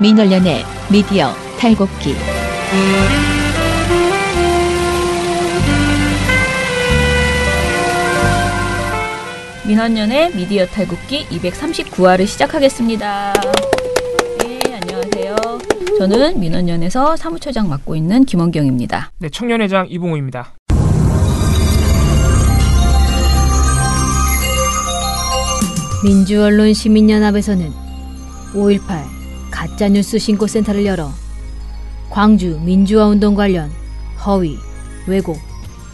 민원연의 미디어 탈곡기. 민원연의 미디어 탈곡기 239화를 시작하겠습니다. 네, 안녕하세요. 저는 민원연에서 사무처장 맡고 있는 김원경입니다. 네, 청년회장 이봉우입니다. 민주언론 시민연합에서는 5.18 가짜뉴스 신고센터를 열어 광주 민주화운동 관련 허위, 왜곡,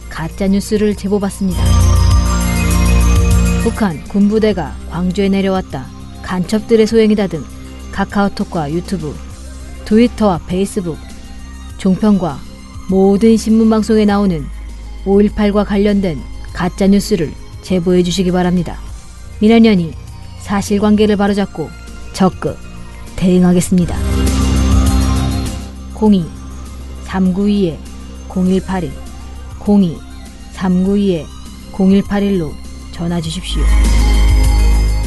가짜뉴스를 제보받습니다. 북한 군부대가 광주에 내려왔다, 간첩들의 소행이다 등 카카오톡과 유튜브, 트위터와 페이스북, 종편과 모든 신문방송에 나오는 5.18과 관련된 가짜뉴스를 제보해 주시기 바랍니다. 민원연이 사실관계를 바로잡고 적극 대응하겠습니다. 02-392-0181 02-392-0181로 전화 주십시오.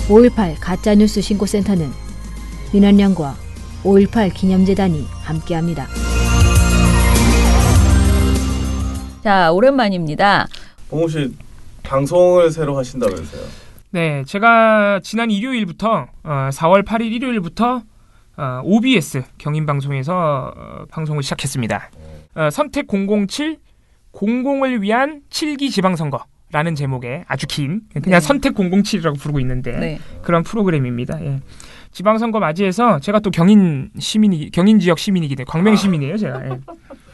5.18 가짜뉴스 신고센터는 민원연과 5.18 기념재단이 함께합니다. 자, 오랜만입니다. 봉우 씨 방송을 새로 하신다면서요? 네, 제가 지난 일요일부터 4월 8일 일요일부터 OBS 경인방송에서 방송을 시작했습니다. 선택 007 공공을 위한 7기 지방선거라는 제목의 아주 긴 그냥 선택 007이라고 부르고 있는데 그런 프로그램입니다. 예. 지방선거 맞이해서 제가 또 경인 지역 시민이기 때문에 광명 시민이에요, 제가. 예.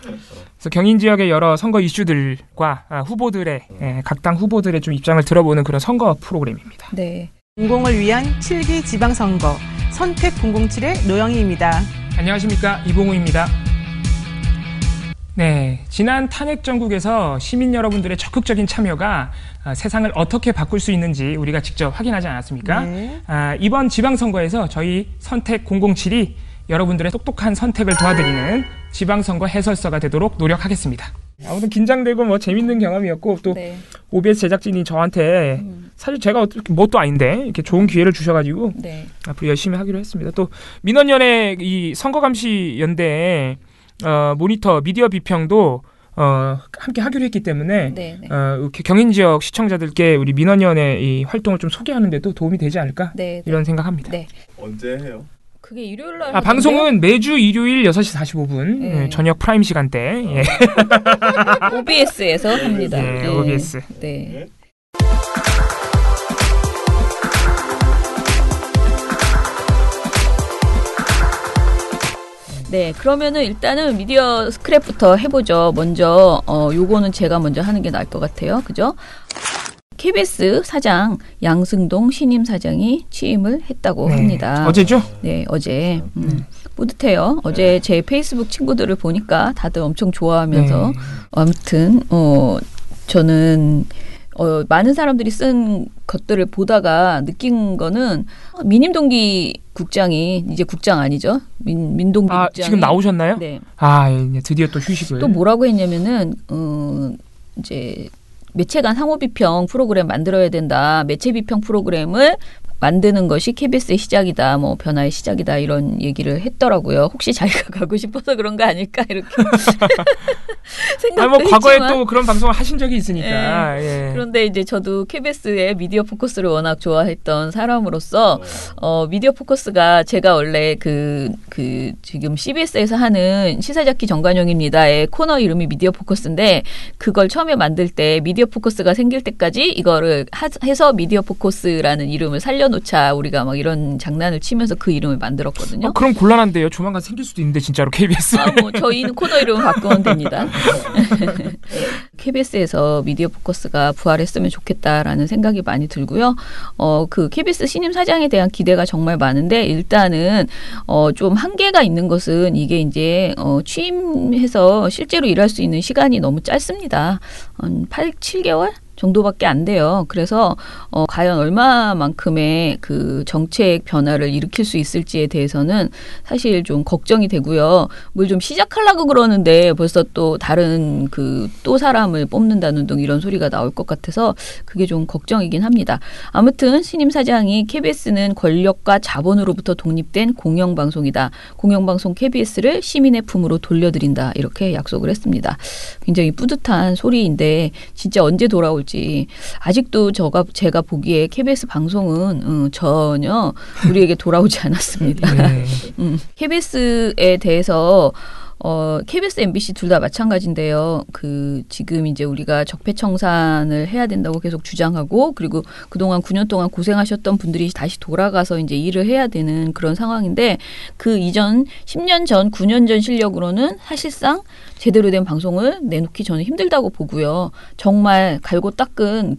그래서 경인 지역의 여러 선거 이슈들과 후보들의 각 당 후보들의 좀 입장을 들어보는 그런 선거 프로그램입니다. 네. 공공을 위한 7기 지방선거 선택 007의 노영희입니다. 안녕하십니까, 이봉우입니다. 네, 지난 탄핵 정국에서 시민 여러분들의 적극적인 참여가 세상을 어떻게 바꿀 수 있는지 우리가 직접 확인하지 않았습니까? 네. 이번 지방선거에서 저희 선택 007이 여러분들의 똑똑한 선택을 도와드리는 지방선거 해설서가 되도록 노력하겠습니다. 아무튼 긴장되고 뭐 재밌는 경험이었고 또 OBS 제작진이 저한테 사실 제가 어떻게 뭣도 아닌데 이렇게 좋은 기회를 주셔가지고 앞으로 열심히 하기로 했습니다. 또 민원연의 이 선거감시연대에 모니터 미디어 비평도 함께 하기로 했기 때문에 이렇게 경인 지역 시청자들께 우리 민원연의 이 활동을 좀 소개하는 데도 도움이 되지 않을까 이런 생각합니다. 언제 해요? 그게 일요일 날 방송은 매주 일요일 6시 45분 저녁 프라임 시간대 OBS에서 합니다. OBS. 네. 네, 그러면은 일단은 미디어 스크랩부터 해보죠. 먼저 요거는 제가 먼저 하는 게 나을 것 같아요. 그죠? KBS 사장 양승동 신임 사장이 취임을 했다고 합니다. 어제죠? 네, 어제. 뿌듯해요. 어제 제 페이스북 친구들을 보니까 다들 엄청 좋아하면서 아무튼 저는 많은 사람들이 쓴 것들을 보다가 느낀 거는 민임동기 국장이 이제 국장 아니죠? 민동기 국장이 지금 나오셨나요? 네. 드디어 또 휴식을. 또 뭐라고 했냐면은 이제 매체 간 상호 비평 프로그램 만들어야 된다. 매체 비평 프로그램을 만드는 것이 KBS의 시작이다. 뭐 변화의 시작이다. 이런 얘기를 했더라고요. 혹시 자기가 가고 싶어서 그런 거 아닐까 이렇게 생각도 과거에 했지만. 또 그런 방송을 하신 적이 있으니까. 그런데 이제 저도 KBS의 미디어 포커스를 워낙 좋아했던 사람으로서 미디어 포커스가 제가 원래 그 지금 CBS에서 하는 시사잡기 정관용입니다의 코너 이름이 미디어 포커스인데 그걸 처음에 만들 때 미디어 포커스가 생길 때까지 이거를 해서 미디어 포커스라는 이름을 살려놓자 우리가 막 이런 장난을 치면서 그 이름을 만들었거든요. 그럼 곤란한데요. 조만간 생길 수도 있는데 진짜로 KBS. 저희는 코너 이름을 바꾸면 됩니다. KBS에서 미디어 포커스가 부활했으면 좋겠다라는 생각이 많이 들고요. 그 KBS 신임 사장에 대한 기대가 정말 많은데 일단은 좀 한계가 있는 것은 이게 이제 취임해서 실제로 일할 수 있는 시간이 너무 짧습니다. 7개월? 정도밖에 안 돼요. 그래서 과연 얼마만큼의 그 정책 변화를 일으킬 수 있을지에 대해서는 사실 좀 걱정이 되고요. 뭘 좀 시작하려고 그러는데 벌써 또 다른 또 사람을 뽑는다는 등 이런 소리가 나올 것 같아서 그게 좀 걱정이긴 합니다. 아무튼 신임 사장이 KBS는 권력과 자본으로부터 독립된 공영방송이다. 공영방송 KBS를 시민의 품으로 돌려드린다. 이렇게 약속을 했습니다. 굉장히 뿌듯한 소리인데 진짜 언제 돌아올지 아직도 제가 보기에 KBS 방송은 전혀 우리에게 돌아오지 않았습니다. 네. KBS에 대해서 KBS, MBC 둘 다 마찬가지인데요. 지금 이제 우리가 적폐청산을 해야 된다고 계속 주장하고 그리고 그동안 9년 동안 고생하셨던 분들이 다시 돌아가서 이제 일을 해야 되는 그런 상황인데 그 이전 10년 전, 9년 전 실력으로는 사실상 제대로 된 방송을 내놓기 저는 힘들다고 보고요. 정말 갈고 닦은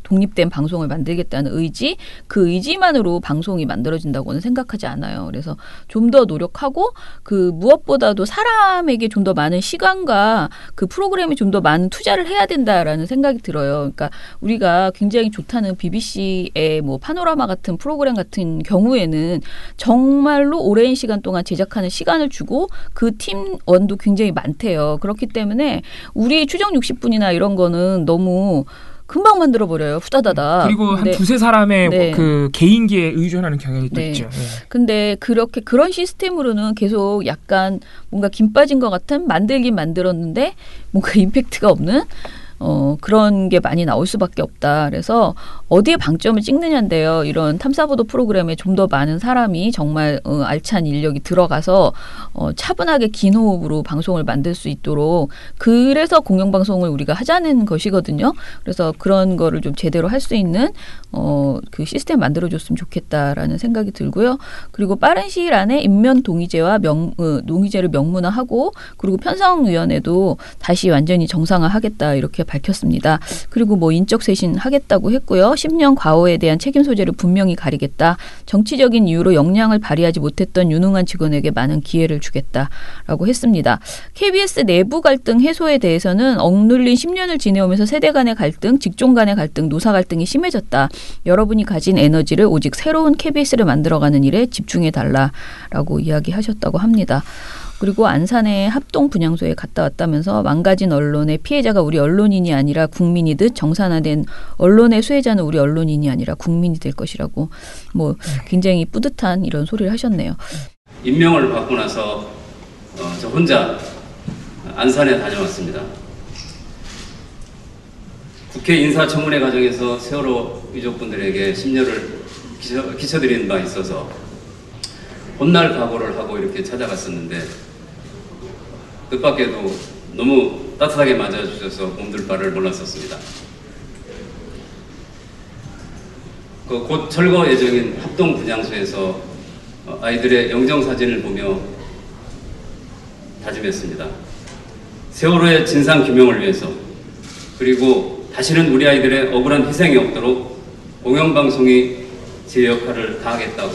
독립된 방송을 만들겠다는 의지, 그 의지만으로 방송이 만들어진다고는 생각하지 않아요. 그래서 좀 더 노력하고 무엇보다도 사람에게 좀 더 많은 시간과 그 프로그램에 좀 더 많은 투자를 해야 된다라는 생각이 들어요. 그러니까 우리가 굉장히 좋다는 BBC의 파노라마 같은 프로그램 같은 경우에는 정말로 오랜 시간 동안 제작하는 시간을 주고 그 팀원도 굉장히 많대요. 그렇기 때문에 우리 추정 60분이나 이런 거는 너무 금방 만들어버려요. 후다다다. 그리고 한 두세 사람의 네. 개인기에 의존하는 경향이 또 네. 있죠. 네. 근데 그런 시스템으로는 계속 약간 뭔가 김 빠진 것 같은 만들긴 만들었는데 뭔가 임팩트가 없는 그런 게 많이 나올 수밖에 없다. 그래서 어디에 방점을 찍느냐인데요. 이런 탐사보도 프로그램에 좀 더 많은 사람이 정말 알찬 인력이 들어가서 차분하게 긴 호흡으로 방송을 만들 수 있도록 그래서 공영방송을 우리가 하자는 것이거든요. 그래서 그런 거를 좀 제대로 할 수 있는 그 시스템 만들어줬으면 좋겠다라는 생각이 들고요. 그리고 빠른 시일 안에 인면 동의제와 동의제를 명문화하고 그리고 편성위원회도 다시 완전히 정상화하겠다 이렇게 밝혔습니다. 그리고 인적 쇄신 하겠다고 했고요. 10년 과오에 대한 책임 소재를 분명히 가리겠다. 정치적인 이유로 역량을 발휘하지 못했던 유능한 직원에게 많은 기회를 주겠다라고 했습니다. KBS 내부 갈등 해소에 대해서는 억눌린 10년을 지내오면서 세대 간의 갈등, 직종 간의 갈등, 노사 갈등이 심해졌다. 여러분이 가진 에너지를 오직 새로운 KBS를 만들어가는 일에 집중해달라라고 이야기하셨다고 합니다. 그리고 안산의 합동 분향소에 갔다 왔다면서 망가진 언론의 피해자가 우리 언론인이 아니라 국민이듯 정산화된 언론의 수혜자는 우리 언론인이 아니라 국민이 될 것이라고 굉장히 뿌듯한 이런 소리를 하셨네요. 임명을 받고 나서 저 혼자 안산에 다녀왔습니다. 국회 인사청문회 과정에서 세월호 유족분들에게 심려를 끼쳐드린 바 있어서 혼날 각오를 하고 이렇게 찾아갔었는데 뜻밖에도 너무 따뜻하게 맞아주셔서 몸둘 바를 몰랐었습니다. 곧 철거 예정인 합동 분향소에서 아이들의 영정사진을 보며 다짐했습니다. 세월호의 진상규명을 위해서 그리고 다시는 우리 아이들의 억울한 희생이 없도록 공영방송이 제 역할을 다하겠다고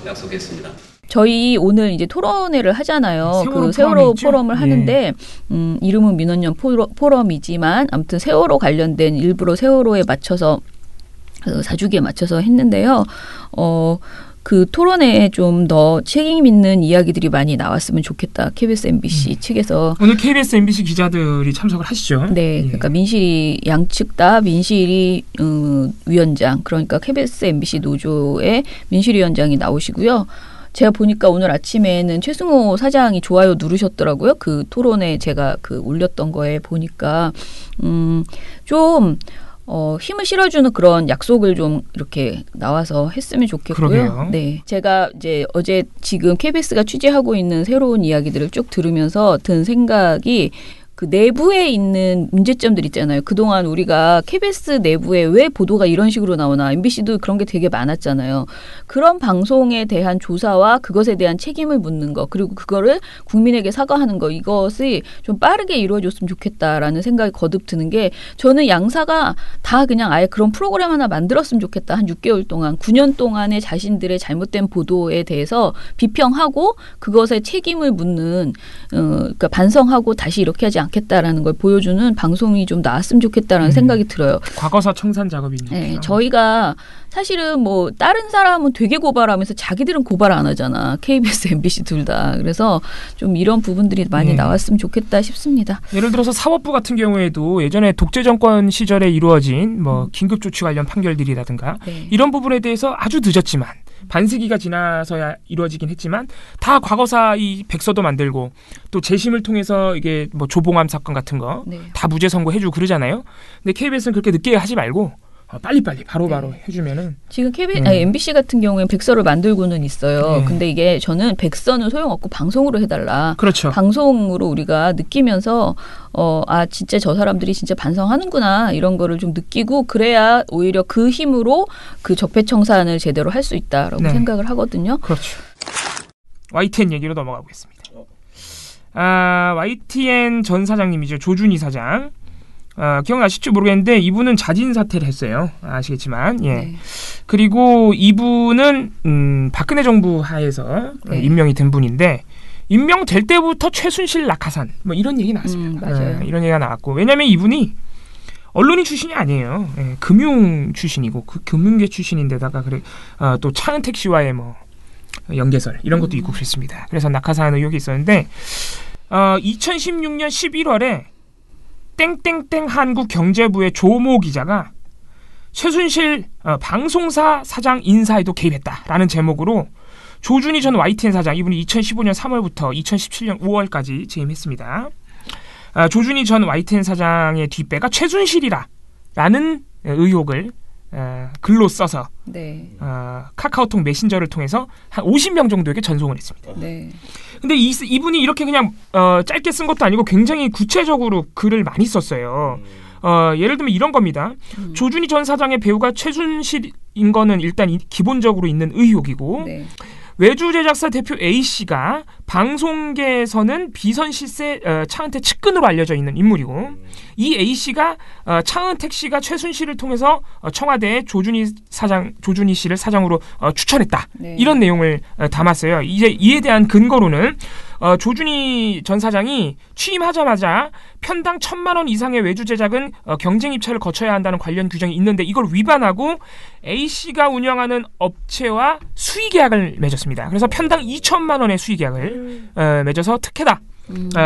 약속했습니다. 저희 오늘 이제 토론회를 하잖아요. 세월호 포럼을 하는데 이름은 민원연 포럼이지만 아무튼 세월호 관련된 일부러 세월호에 맞춰서 사주기에 맞춰서 했는데요. 그 토론회에 좀 더 책임 있는 이야기들이 많이 나왔으면 좋겠다. KBS, MBC 측에서. 오늘 KBS, MBC 기자들이 참석을 하시죠? 네. 그러니까 민실이 양측 다 민실이 위원장 그러니까 KBS, MBC 노조의 민실이 위원장이 나오시고요. 제가 보니까 오늘 아침에는 최승호 사장이 좋아요 누르셨더라고요. 그 토론에 제가 올렸던 거에 보니까 좀 힘을 실어주는 그런 약속을 좀 이렇게 나와서 했으면 좋겠고요. 그러게요. 네, 제가 이제 어제 지금 KBS가 취재하고 있는 새로운 이야기들을 쭉 들으면서 든 생각이 그 내부에 있는 문제점들 있잖아요. 그동안 우리가 KBS 내부에 왜 보도가 이런 식으로 나오나 MBC도 그런 게 되게 많았잖아요. 그런 방송에 대한 조사와 그것에 대한 책임을 묻는 거 그리고 그거를 국민에게 사과하는 거 이것이 좀 빠르게 이루어졌으면 좋겠다라는 생각이 거듭 드는 게 저는 양사가 다 그냥 아예 그런 프로그램 하나 만들었으면 좋겠다. 한 6개월 동안 9년 동안의 자신들의 잘못된 보도에 대해서 비평하고 그것에 책임을 묻는 그러니까 반성하고 다시 이렇게 하지 않겠다. 않겠다라는 걸 보여주는 방송이 좀 나왔으면 좋겠다라는 생각이 들어요. 과거사 청산 작업이니까. 네, 저희가 사실은 뭐 다른 사람은 되게 고발하면서 자기들은 고발 안 하잖아. KBS, MBC 둘 다. 그래서 좀 이런 부분들이 많이 나왔으면 좋겠다 싶습니다. 예를 들어서 사법부 같은 경우에도 예전에 독재 정권 시절에 이루어진 뭐 긴급 조치 관련 판결들이라든가 이런 부분에 대해서 아주 늦었지만 반세기가 지나서야 이루어지긴 했지만 다 과거사 이 백서도 만들고 또 재심을 통해서 이게 뭐 조봉암 사건 같은 거 다 무죄 선고해주고 그러잖아요. 근데 KBS는 그렇게 늦게 하지 말고 빨리빨리 바로바로 해주면은 지금 MBC 같은 경우에는 백서를 만들고는 있어요. 근데 이게 저는 백서는 소용없고 방송으로 해달라. 그렇죠. 방송으로 우리가 느끼면서 진짜 저 사람들이 진짜 반성하는구나 이런 거를 좀 느끼고 그래야 오히려 그 힘으로 그 적폐청산을 제대로 할 수 있다라고 생각을 하거든요. 그렇죠. YTN 얘기로 넘어가보겠습니다. YTN 전 사장님이죠. 조준희 사장. 기억나실지 모르겠는데 이분은 자진 사퇴를 했어요. 아시겠지만 그리고 이분은 박근혜 정부 하에서 임명이 된 분인데 임명될 때부터 최순실 낙하산 뭐 이런 얘기 나왔습니다. 맞아요. 이런 얘기가 나왔고 왜냐하면 이분이 언론인 출신이 아니에요. 금융 출신이고 그 금융계 출신인데다가 또 차은택 씨와의 뭐 연계설 이런 것도 있고 그랬습니다. 그래서 낙하산 의혹이 있었는데 2016년 11월에 땡땡땡 한국경제부의 조모 기자가 최순실 방송사 사장 인사에도 개입했다라는 제목으로 조준희 전 YTN 사장 이분이 2015년 3월부터 2017년 5월까지 재임했습니다. 조준희 전 YTN 사장의 뒷배가 최순실이라는 의혹을 글로 써서 카카오톡 메신저를 통해서 한 50명 정도에게 전송을 했습니다. 근데 이분이 이렇게 그냥 짧게 쓴 것도 아니고 굉장히 구체적으로 글을 많이 썼어요. 예를 들면 이런 겁니다. 조준희 전 사장의 배우가 최순실인 거는 일단 기본적으로 있는 의혹이고 외주 제작사 대표 A씨가 방송계에서는 비선실세 차은택 측근으로 알려져 있는 인물이고 이 A씨가 차은택 씨가 최순실을 통해서 청와대에 조준희 씨를 사장으로 추천했다. 이런 내용을 담았어요. 이제 이에 대한 근거로는 조준희 전 사장이 취임하자마자 편당 1,000만 원 이상의 외주 제작은 경쟁 입찰을 거쳐야 한다는 관련 규정이 있는데 이걸 위반하고 A씨가 운영하는 업체와 수의 계약을 맺었습니다. 그래서 편당 2,000만 원의 수의 계약을 맺어서 특혜다.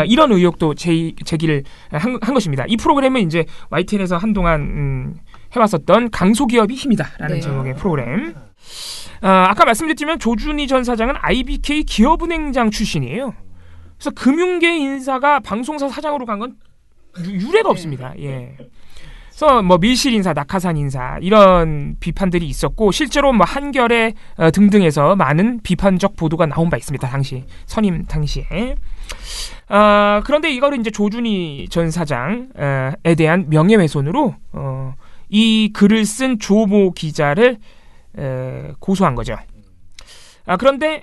이런 의혹도 제기를 한 것입니다. 이 프로그램은 이제 YTN에서 한동안 해왔었던 강소기업이 힘이다라는 제목의 프로그램. 아까 말씀드렸지만 조준희 전 사장은 IBK 기업은행장 출신이에요. 그래서 금융계 인사가 방송사 사장으로 간 건 유례가 없습니다. 그래서 뭐 밀실 인사, 낙하산 인사 이런 비판들이 있었고 실제로 뭐 한겨레 등등에서 많은 비판적 보도가 나온 바 있습니다. 당시 선임 당시에. 그런데 이거를 이제 조준희 전 사장에 대한 명예훼손으로 이 글을 쓴 조모 기자를 고소한 거죠. 그런데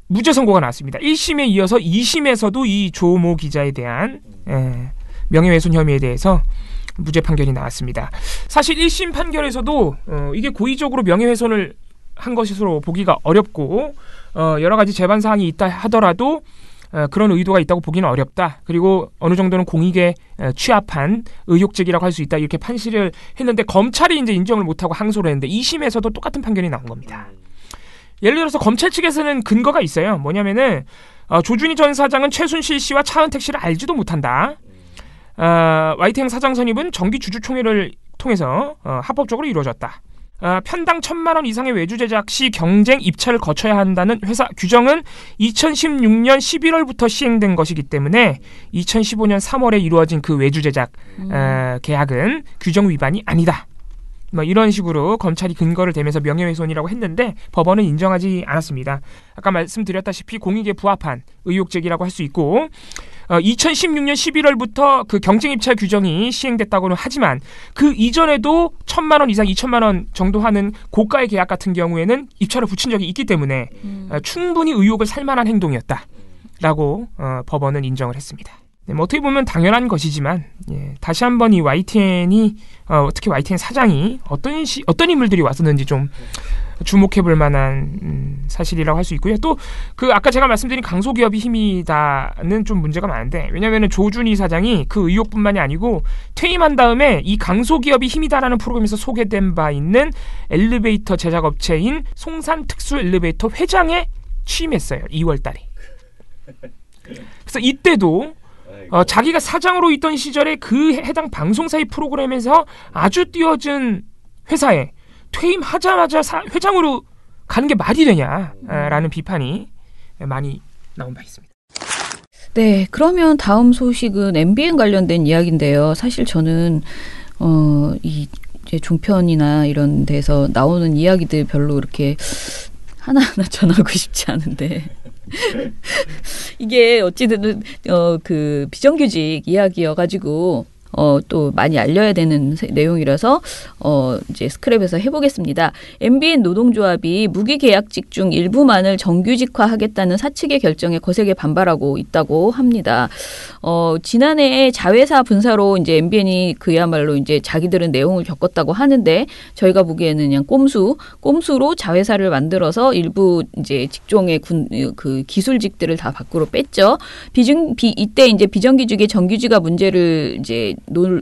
무죄 선고가 나왔습니다. 1심에 이어서 2심에서도 이 조모 기자에 대한 명예훼손 혐의에 대해서 무죄 판결이 나왔습니다. 사실 1심 판결에서도 이게 고의적으로 명예훼손을 한 것으로 보기가 어렵고 여러 가지 재반 사항이 있다 하더라도 그런 의도가 있다고 보기는 어렵다. 그리고 어느 정도는 공익에 취합한 의혹 제기라고 할 수 있다. 이렇게 판시를 했는데 검찰이 이제 인정을 못하고 항소를 했는데 2심에서도 똑같은 판결이 나온 겁니다. 예를 들어서 검찰 측에서는 근거가 있어요. 뭐냐면은 조준희 전 사장은 최순실 씨와 차은택 씨를 알지도 못한다. YTN 사장 선임은 정기 주주총회를 통해서 합법적으로 이루어졌다. 편당 1,000만 원 이상의 외주 제작 시 경쟁 입찰을 거쳐야 한다는 회사 규정은 2016년 11월부터 시행된 것이기 때문에 2015년 3월에 이루어진 그 외주 제작 계약은 규정 위반이 아니다. 뭐 이런 식으로 검찰이 근거를 대면서 명예훼손이라고 했는데 법원은 인정하지 않았습니다. 아까 말씀드렸다시피 공익에 부합한 의혹 제기라고 할 수 있고 2016년 11월부터 그 경쟁 입찰 규정이 시행됐다고는 하지만 그 이전에도 1,000만 원 이상 2,000만 원 정도 하는 고가의 계약 같은 경우에는 입찰을 붙인 적이 있기 때문에 충분히 의혹을 살 만한 행동이었다라고 법원은 인정을 했습니다. 네, 뭐 어떻게 보면 당연한 것이지만 다시 한번 이 YTN이 특히 YTN 사장이 어떤 인물들이 왔었는지 좀 주목해볼 만한 사실이라고 할 수 있고요. 또 그 아까 제가 말씀드린 강소기업이 힘이다는 좀 문제가 많은데, 왜냐하면 조준희 사장이 그 의혹뿐만이 아니고 퇴임한 다음에 이 강소기업이 힘이다라는 프로그램에서 소개된 바 있는 엘리베이터 제작업체인 송산 특수 엘리베이터 회장에 취임했어요. 2월달에. 그래서 이때도 자기가 사장으로 있던 시절에 그 해당 방송사의 프로그램에서 아주 띄워준 회사에 퇴임하자마자 회장으로 가는 게 말이 되냐라는 비판이 많이 나온 바 있습니다. 네, 그러면 다음 소식은 MBN 관련된 이야기인데요. 사실 저는 이 이제 종편이나 이런 데서 나오는 이야기들 별로 이렇게 하나하나 전하고 싶지 않은데 이게 어찌됐든 그 비정규직 이야기여가지고 또 많이 알려야 되는 내용이라서 이제 스크랩에서 해보겠습니다. MBN 노동조합이 무기계약직 중 일부만을 정규직화하겠다는 사측의 결정에 거세게 반발하고 있다고 합니다. 지난해 자회사 분사로 이제 MBN이 그야말로 이제 자기들은 내용을 겪었다고 하는데, 저희가 보기에는 그냥 꼼수로 자회사를 만들어서 일부 이제 직종의 그 기술직들을 다 밖으로 뺐죠. 이때 이제 비정규직의 정규직화 문제를 이제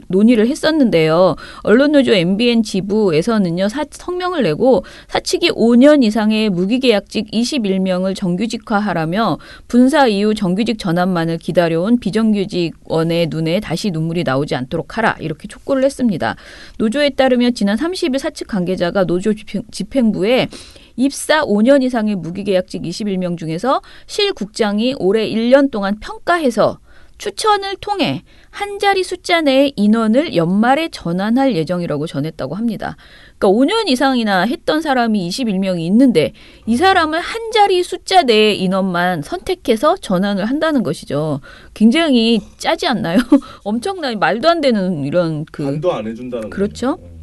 논의를 했었는데요. 언론노조 MBN 지부에서는요, 성명을 내고 사측이 5년 이상의 무기계약직 21명을 정규직화하라며 분사 이후 정규직 전환만을 기다려온 비정규직원의 눈에 다시 눈물이 나오지 않도록 하라, 이렇게 촉구를 했습니다. 노조에 따르면 지난 30일 사측 관계자가 노조 집행부에 입사 5년 이상의 무기계약직 21명 중에서 실 국장이 올해 1년 동안 평가해서 추천을 통해 한 자리 숫자 내의 인원을 연말에 전환할 예정이라고 전했다고 합니다. 그러니까 5년 이상이나 했던 사람이 21명이 있는데 이 사람을 한 자리 숫자 내의 인원만 선택해서 전환을 한다는 것이죠. 굉장히 짜지 않나요? 엄청나게 말도 안 되는 이런 반도 안 해준다는 그렇죠. 거예요.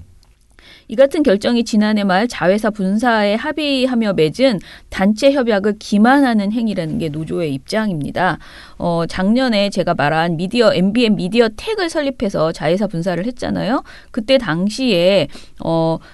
이 같은 결정이 지난해 말 자회사 분사에 합의하며 맺은 단체 협약을 기만하는 행위라는 게 노조의 입장입니다. 작년에 제가 말한 MBN 미디어 텍을 설립해서 자회사 분사를 했잖아요. 그때 당시에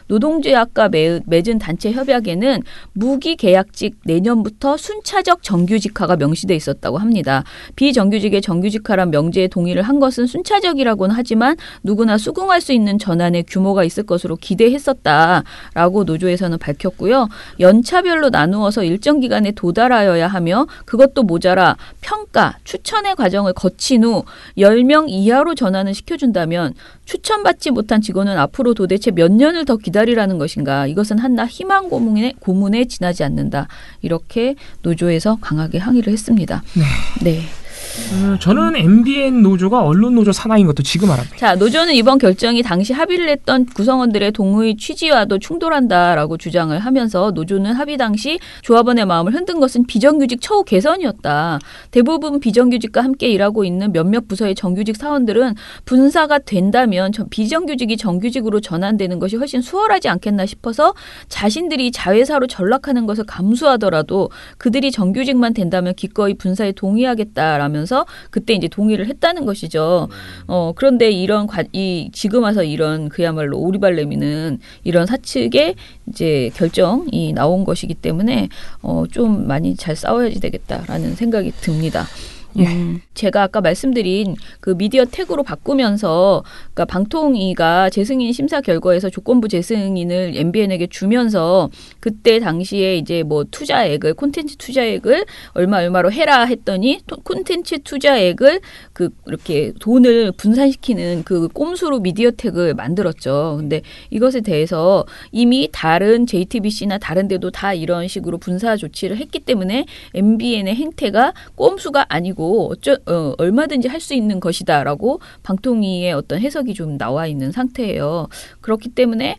노동조합과 맺은 단체 협약에는 무기계약직 내년부터 순차적 정규직화가 명시돼 있었다고 합니다. 비정규직의 정규직화란 명제에 동의를 한 것은 순차적이라고는 하지만 누구나 수긍할 수 있는 전환의 규모가 있을 것으로 기대했었다라고 노조에서는 밝혔고요. 연차별로 나누어서 일정 기간에 도달하여야 하며 그것도 모자라 평가, 추천의 과정을 거친 후 10명 이하로 전환을 시켜준다면 추천받지 못한 직원은 앞으로 도대체 몇 년을 더 기다리라는 것인가. 이것은 한낱 희망 고문에 지나지 않는다. 이렇게 노조에서 강하게 항의를 했습니다. 네. 저는 MBN 노조가 언론 노조 산하인 것도 지금 알았네요. 자, 노조는 이번 결정이 당시 합의를 했던 구성원들의 동의 취지와도 충돌한다라고 주장을 하면서 노조는 합의 당시 조합원의 마음을 흔든 것은 비정규직 처우 개선이었다. 대부분 비정규직과 함께 일하고 있는 몇몇 부서의 정규직 사원들은 분사가 된다면 비정규직이 정규직으로 전환되는 것이 훨씬 수월하지 않겠나 싶어서 자신들이 자회사로 전락하는 것을 감수하더라도 그들이 정규직만 된다면 기꺼이 분사에 동의하겠다라면서 그때 이제 동의를 했다는 것이죠. 그런데 지금 와서 이런 그야말로 오리발레미는 이런 사측의 이제 결정이 나온 것이기 때문에 좀 많이 잘 싸워야지 되겠다라는 생각이 듭니다. 제가 아까 말씀드린 그 미디어 텍으로 바꾸면서 그러니까 방통위가 재승인 심사 결과에서 조건부 재승인을 MBN에게 주면서 그때 당시에 이제 뭐 투자액을 콘텐츠 투자액을 얼마로 해라 했더니 콘텐츠 투자액을 이렇게 돈을 분산시키는 그 꼼수로 미디어 텍을 만들었죠. 근데 이것에 대해서 이미 다른 JTBC나 다른 데도 다 이런 식으로 분사 조치를 했기 때문에 MBN의 행태가 꼼수가 아니고 얼마든지 할 수 있는 것이다라고 방통위의 어떤 해석이 좀 나와 있는 상태예요. 그렇기 때문에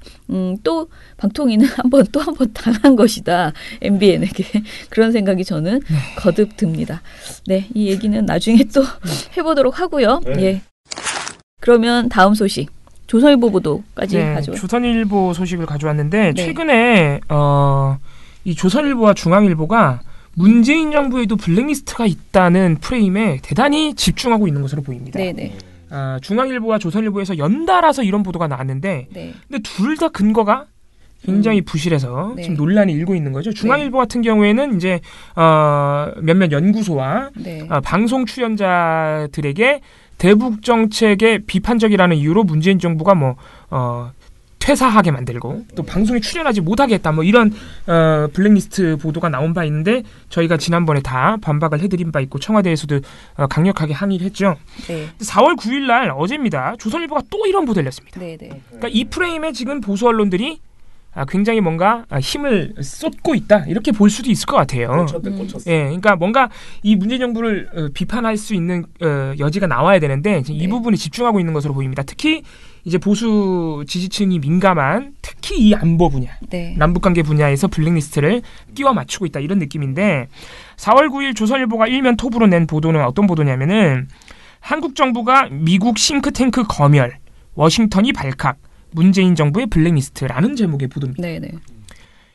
또 방통위는 한 번 당한 것이다. MBN에게. 그런 생각이 저는 거듭 듭니다. 네, 이 얘기는 나중에 또 해보도록 하고요. 예. 그러면 다음 소식. 조선일보 보도까지 가져와요. 조선일보 소식을 가져왔는데 최근에 이 조선일보와 중앙일보가 문재인 정부에도 블랙리스트가 있다는 프레임에 대단히 집중하고 있는 것으로 보입니다. 네네. 중앙일보와 조선일보에서 연달아서 이런 보도가 나왔는데 네. 근데 둘 다 근거가 굉장히 부실해서 네. 지금 논란이 일고 있는 거죠. 중앙일보 같은 경우에는 이제 몇몇 연구소와 네. 방송 출연자들에게 대북 정책에 비판적이라는 이유로 문재인 정부가 퇴사하게 만들고 또 방송에 출연하지 못하게 했다. 이런 블랙리스트 보도가 나온 바 있는데 저희가 지난번에 다 반박을 해드린 바 있고 청와대에서도 강력하게 항의를 했죠. 네. 4월 9일 날 어제입니다. 조선일보가 또 이런 보도를 냈습니다. 네네. 그러니까 이 프레임에 지금 보수 언론들이 굉장히 뭔가 힘을 쏟고 있다 이렇게 볼 수도 있을 것 같아요. 꽂혔어. 예, 그러니까 뭔가 이 문재인 정부를 비판할 수 있는 여지가 나와야 되는데 이 부분에 집중하고 있는 것으로 보입니다. 특히 이제 보수 지지층이 민감한 특히 이 안보 분야, 네. 남북관계 분야에서 블랙리스트를 끼워 맞추고 있다 이런 느낌인데 4월 9일 조선일보가 일면 톱으로 낸 보도는 어떤 보도냐면은 한국 정부가 미국 싱크탱크 검열, 워싱턴이 발칵, 문재인 정부의 블랙리스트라는 제목의 보도입니다. 네네.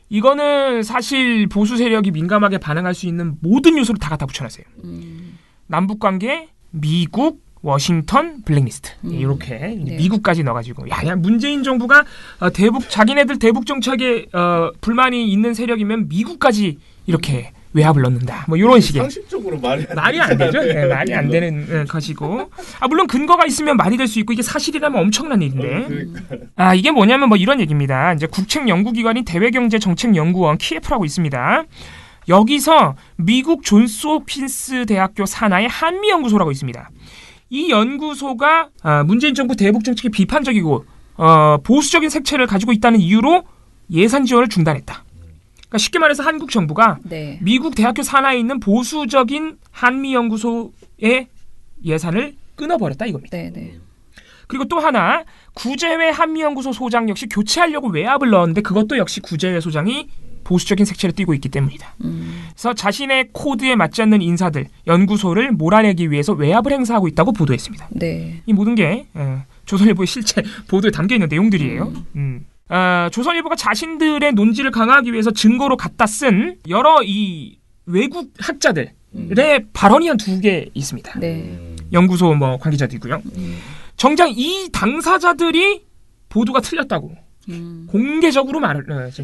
이거는 사실 보수 세력이 민감하게 반응할 수 있는 모든 요소를 다 갖다 붙여놨어요. 남북관계, 미국, 워싱턴, 블랙리스트 이렇게 네. 미국까지 넣어가지고 야 문재인 정부가 자기네들 대북 정책에 불만이 있는 세력이면 미국까지 이렇게 외압을 넣는다. 이런 식의 상식적으로 말이 안 되죠. 네, 말이 안 되는 것이고 물론 근거가 있으면 말이 될 수 있고 이게 사실이라면 엄청난 일인데 이게 뭐냐면 이런 얘기입니다. 이제 국책 연구기관인 대외경제정책연구원 키예프라고 있습니다. 여기서 미국 존스 홉킨스 대학교 산하의 한미연구소라고 있습니다. 이 연구소가 문재인 정부 대북 정책이 비판적이고 보수적인 색채를 가지고 있다는 이유로 예산 지원을 중단했다. 그러니까 쉽게 말해서 한국 정부가 네. 미국 대학교 산하에 있는 보수적인 한미연구소의 예산을 끊어버렸다 이겁니다. 네네. 그리고 또 하나 구재회 한미연구소 소장 역시 교체하려고 외압을 넣었는데 그것도 역시 구재회 소장이 보수적인 색채를 띠고 있기 때문이다. 그래서 자신의 코드에 맞지 않는 인사들, 연구소를 몰아내기 위해서 외압을 행사하고 있다고 보도했습니다. 네. 이 모든 게 조선일보의 실제 보도에 담겨있는 내용들이에요. 조선일보가 자신들의 논지를 강화하기 위해서 증거로 갖다 쓴 여러 이 외국 학자들의 발언이 한 2개 있습니다. 네. 연구소 관계자들이고요. 정작 이 당사자들이 보도가 틀렸다고 공개적으로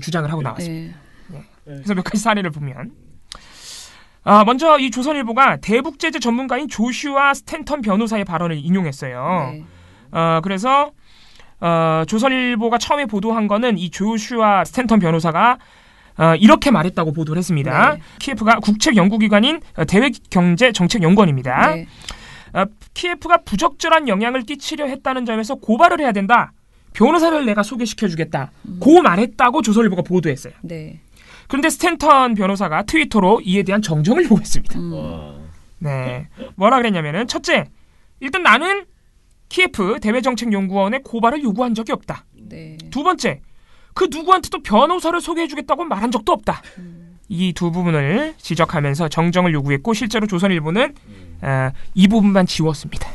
주장을 하고 나왔습니다. 네. 그래서 몇 가지 사례를 보면 먼저 이 조선일보가 대북제재 전문가인 조슈아 스탠턴 변호사의 발언을 인용했어요. 네. 그래서 조선일보가 처음에 보도한 거는 이 조슈아 스탠턴 변호사가 이렇게 말했다고 보도를 했습니다. 네. 키예프가 국책연구기관인 대외경제정책연구원입니다. 네. 키예프가 부적절한 영향을 끼치려 했다는 점에서 고발을 해야 된다. 변호사를 내가 소개시켜주겠다. 고 말했다고 조선일보가 보도했어요. 네. 그런데 스탠턴 변호사가 트위터로 이에 대한 정정을 요구했습니다. 네, 뭐라 그랬냐면은 첫째, 일단 나는 키예프 대외정책연구원에 고발을 요구한 적이 없다. 네. 두 번째, 그 누구한테도 변호사를 소개해주겠다고 말한 적도 없다. 이 두 부분을 지적하면서 정정을 요구했고 실제로 조선일보는 이 부분만 지웠습니다.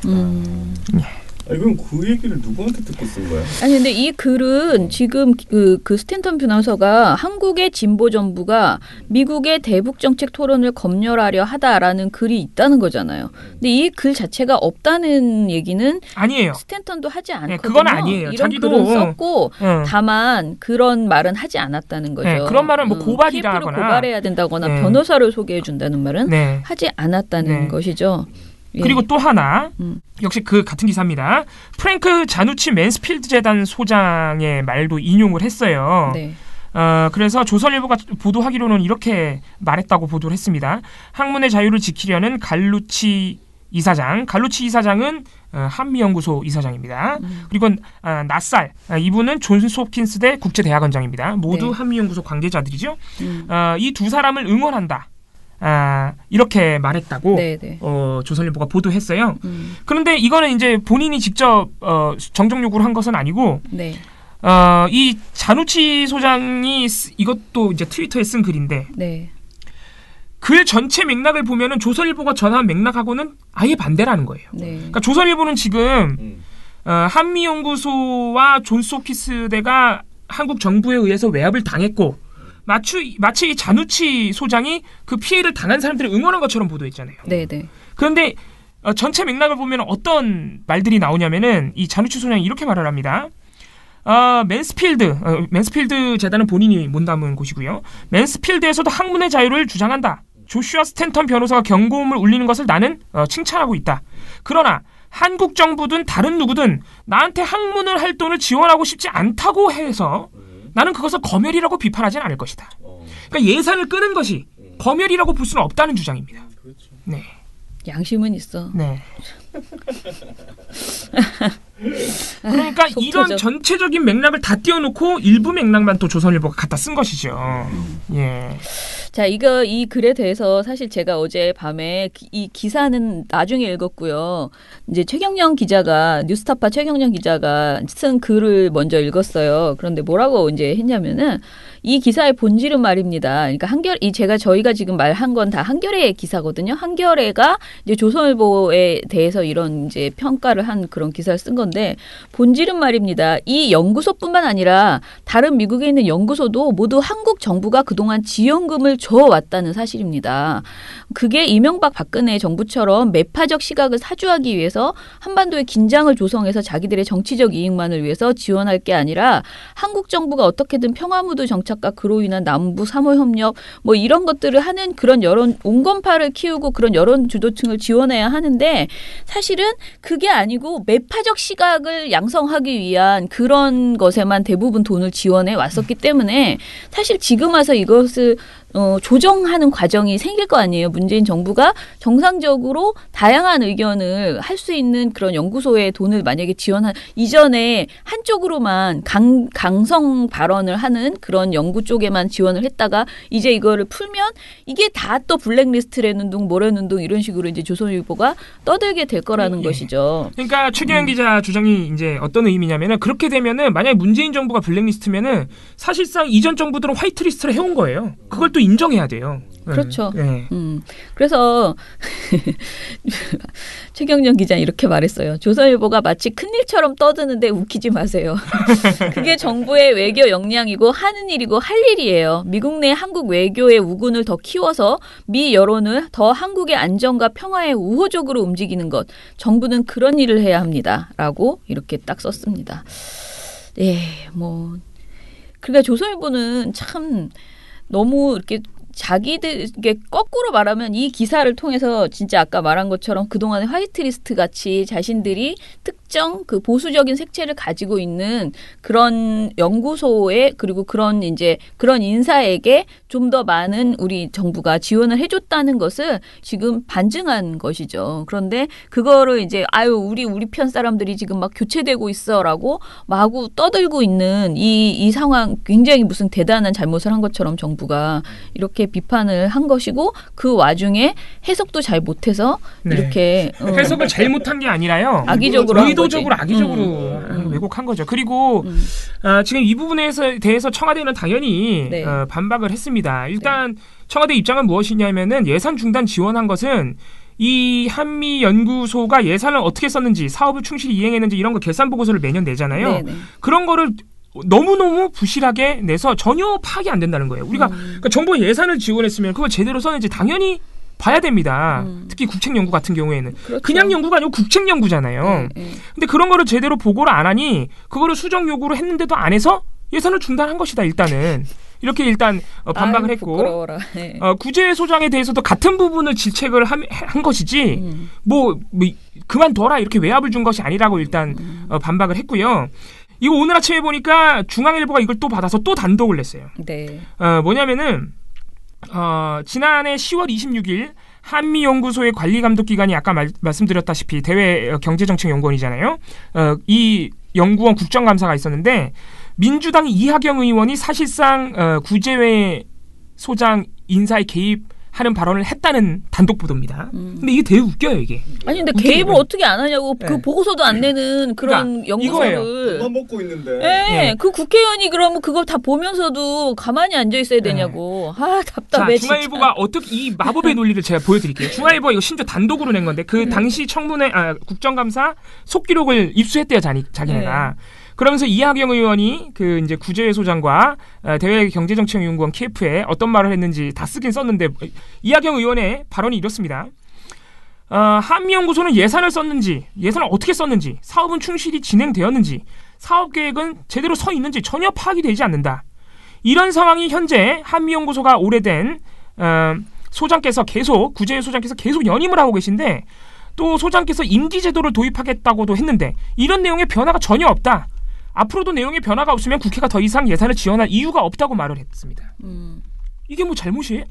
그럼 그 얘기를 누구한테 듣고 쓴 거야? 아니 근데 이 글은 지금 그 스탠턴 변호사가 한국의 진보 정부가 미국의 대북 정책 토론을 검열하려 하다라는 글이 있다는 거잖아요. 근데 이 글 자체가 없다는 얘기는 아니에요. 스탠턴도 하지 않거든요. 네, 그건 아니에요. 이런 자기도 글은 썼고 다만 그런 말은 하지 않았다는 거죠. 네, 그런 말은 고발이라 키예프를 하거나 고발해야 된다거나 변호사를 소개해 준다는 말은 하지 않았다는 것이죠. 그리고 또 하나 역시 그 같은 기사입니다. 프랭크 자누치 맨스필드 재단 소장의 말도 인용을 했어요. 네. 그래서 조선일보가 보도하기로는 이렇게 말했다고 보도를 했습니다. 학문의 자유를 지키려는 갈루치 이사장은 한미연구소 이사장입니다. 그리고 나살 이분은 존스 홉킨스대 국제대학원장입니다. 모두 한미연구소 관계자들이죠. 이 두 사람을 응원한다. 이렇게 말했다고 조선일보가 보도했어요. 그런데 이거는 이제 본인이 직접 정정 요구를 한 것은 아니고 이 자누치 소장이 이것도 이제 트위터에 쓴 글인데 글 전체 맥락을 보면은 조선일보가 전한 맥락하고는 아예 반대라는 거예요. 그러니까 조선일보는 지금 한미연구소와 존스 홉킨스대가 한국 정부에 의해서 외압을 당했고 마치 이 자누치 소장이 그 피해를 당한 사람들을 응원한 것처럼 보도했잖아요. 네네. 그런데 전체 맥락을 보면 어떤 말들이 나오냐면은 이 자누치 소장이 이렇게 말을 합니다. 맨스필드 재단은 본인이 몸담은 곳이고요. 맨스필드에서도 학문의 자유를 주장한다. 조슈아 스탠턴 변호사가 경고음을 울리는 것을 나는 칭찬하고 있다. 그러나 한국 정부든 다른 누구든 나한테 학문을 할 돈을 지원하고 싶지 않다고 해서 나는 그것을 검열이라고 비판하진 않을 것이다. 그러니까 예산을 끄는 것이 검열이라고 볼 수는 없다는 주장입니다. 네. 양심은 있어. 네. 그러니까 이런 전체적인 맥락을 다 띄워놓고 일부 맥락만 또 조선일보가 갖다 쓴 것이죠. 예. 자, 이 글에 대해서 사실 제가 어제 밤에 이 기사는 나중에 읽었고요. 이제 최경영 기자가 뉴스타파 최경영 기자가 쓴 글을 먼저 읽었어요. 그런데 뭐라고 이제 했냐면은 이 기사의 본질은 말입니다. 그러니까 저희가 지금 말한 건 다 한겨레의 기사거든요. 한겨레가 이제 조선일보에 대해서 이런 이제 평가를 한 그런 기사를 쓴 건데 본질은 말입니다. 이 연구소뿐만 아니라 다른 미국에 있는 연구소도 모두 한국 정부가 그동안 지원금을 줘왔다는 사실입니다. 그게 이명박 박근혜 정부처럼 매파적 시각을 사주하기 위해서 한반도의 긴장을 조성해서 자기들의 정치적 이익만을 위해서 지원할 게 아니라 한국 정부가 어떻게든 평화무드 정착과 그로 인한 남북 삼호협력 뭐 이런 것들을 하는 그런 여론 온건파를 키우고 그런 여론 주도층을 지원해야 하는데 사실은 그게 아니고 매파적 시각을 양성하기 위한 그런 것에만 대부분 돈을 지원해 왔었기 때문에 사실 지금 와서 이것을 조정하는 과정이 생길 거 아니에요. 문재인 정부가 정상적으로 다양한 의견을 할 수 있는 그런 연구소에 돈을 만약에 이전에 한쪽으로만 강성 발언을 하는 그런 연구 쪽에만 지원을 했다가 이제 이거를 풀면 이게 다 또 블랙리스트라는 둥 뭐라는 둥 이런 식으로 이제 조선일보가 떠들게 될 거라는 것이죠. 그러니까 최경영 기자 주장이 이제 어떤 의미냐면은 그렇게 되면은 만약에 문재인 정부가 블랙리스트면은 사실상 이전 정부들은 화이트리스트를 해온 거예요. 그걸 또 인정해야 돼요. 그렇죠. 네. 그래서 최경영 기자는 이렇게 말했어요. 조선일보가 마치 큰일처럼 떠드는데 웃기지 마세요. 그게 정부의 외교 역량이고 하는 일이고 할 일이에요. 미국 내 한국 외교의 우군을 더 키워서 미 여론을 더 한국의 안정과 평화에 우호적으로 움직이는 것. 정부는 그런 일을 해야 합니다. 라고 이렇게 딱 썼습니다. 예, 그러니까 조선일보는 참 너무 이렇게 자기들에게 거꾸로 말하면 이 기사를 통해서 진짜 아까 말한 것처럼 그동안의 화이트리스트 같이 자신들이 특정 그 보수적인 색채를 가지고 있는 그런 연구소에 그리고 그런 인사에게 좀 더 많은 우리 정부가 지원을 해줬다는 것을 지금 반증한 것이죠. 그런데 그거를 이제 우리 편 사람들이 지금 막 교체되고 있어라고 마구 떠들고 있는 이 상황 굉장히 무슨 대단한 잘못을 한 것처럼 정부가 이렇게 비판을 한 것이고 그 와중에 해석도 잘 못해서 이렇게 해석을 잘못한 게 아니라요. 의도적으로 악의적으로 왜곡한 거죠. 그리고 지금 이 부분에 대해서 청와대는 당연히 반박을 했습니다. 일단 청와대 입장은 무엇이냐면은 예산 중단 지원한 것은 이 한미 연구소가 예산을 어떻게 썼는지 사업을 충실히 이행했는지 이런 거 결산 보고서를 매년 내잖아요. 네네. 그런 거를 너무너무 부실하게 내서 전혀 파악이 안 된다는 거예요. 우리가 그러니까 정부가 예산을 지원했으면 그걸 제대로 썼는지 당연히 봐야 됩니다. 특히 국책연구 같은 경우에는. 그렇죠. 그냥 연구가 아니고 국책연구잖아요. 근데 그런 거를 제대로 보고를 안 하니 그거를 수정 요구를 했는데도 안 해서 예산을 중단한 것이다. 일단은. 이렇게 일단 반박을 했고 구제 소장에 대해서도 같은 부분을 질책을 한 것이지 그만둬라 이렇게 외압을 준 것이 아니라고 일단 반박을 했고요. 이거 오늘 아침에 보니까 중앙일보가 이걸 또 받아서 또 단독을 냈어요. 네. 뭐냐면은 지난해 10월 26일 한미연구소의 관리감독기관이 아까 말씀드렸다시피 대외 경제정책연구원이잖아요. 이 연구원 국정감사가 있었는데 민주당 이하경 의원이 사실상 구제외 소장 인사에 개입하는 발언을 했다는 단독 보도입니다. 근데 이게 되게 웃겨요, 이게. 아니 근데 개입을 어떻게 안 하냐고. 그 보고서도 안 내는 그런 연구소를. 돈만 먹고 있는데. 네. 그 국회의원이 그러면 그걸 다 보면서도 가만히 앉아 있어야 되냐고. 답답해. 자, 중앙일보가 어떻게 이 마법의 논리를 제가 보여드릴게요. 중앙일보가 이거 심지어 단독으로 낸 건데 그 당시 청문회 국정감사 속기록을 입수했대요, 자기네가. 그러면서 이하경 의원이 그 이제 구제회 소장과 대외경제정책연구원 KF에 어떤 말을 했는지 다 쓰긴 썼는데 이하경 의원의 발언이 이렇습니다. 한미연구소는 예산을 썼는지, 예산을 어떻게 썼는지, 사업은 충실히 진행되었는지, 사업 계획은 제대로 서 있는지 전혀 파악이 되지 않는다. 이런 상황이 현재 한미연구소가 오래된 소장께서 계속 구제회 소장께서 계속 연임을 하고 계신데 또 소장께서 임기제도를 도입하겠다고도 했는데 이런 내용의 변화가 전혀 없다. 앞으로도 내용의 변화가 없으면 국회가 더 이상 예산을 지원할 이유가 없다고 말을 했습니다. 이게 뭐 잘못이에요?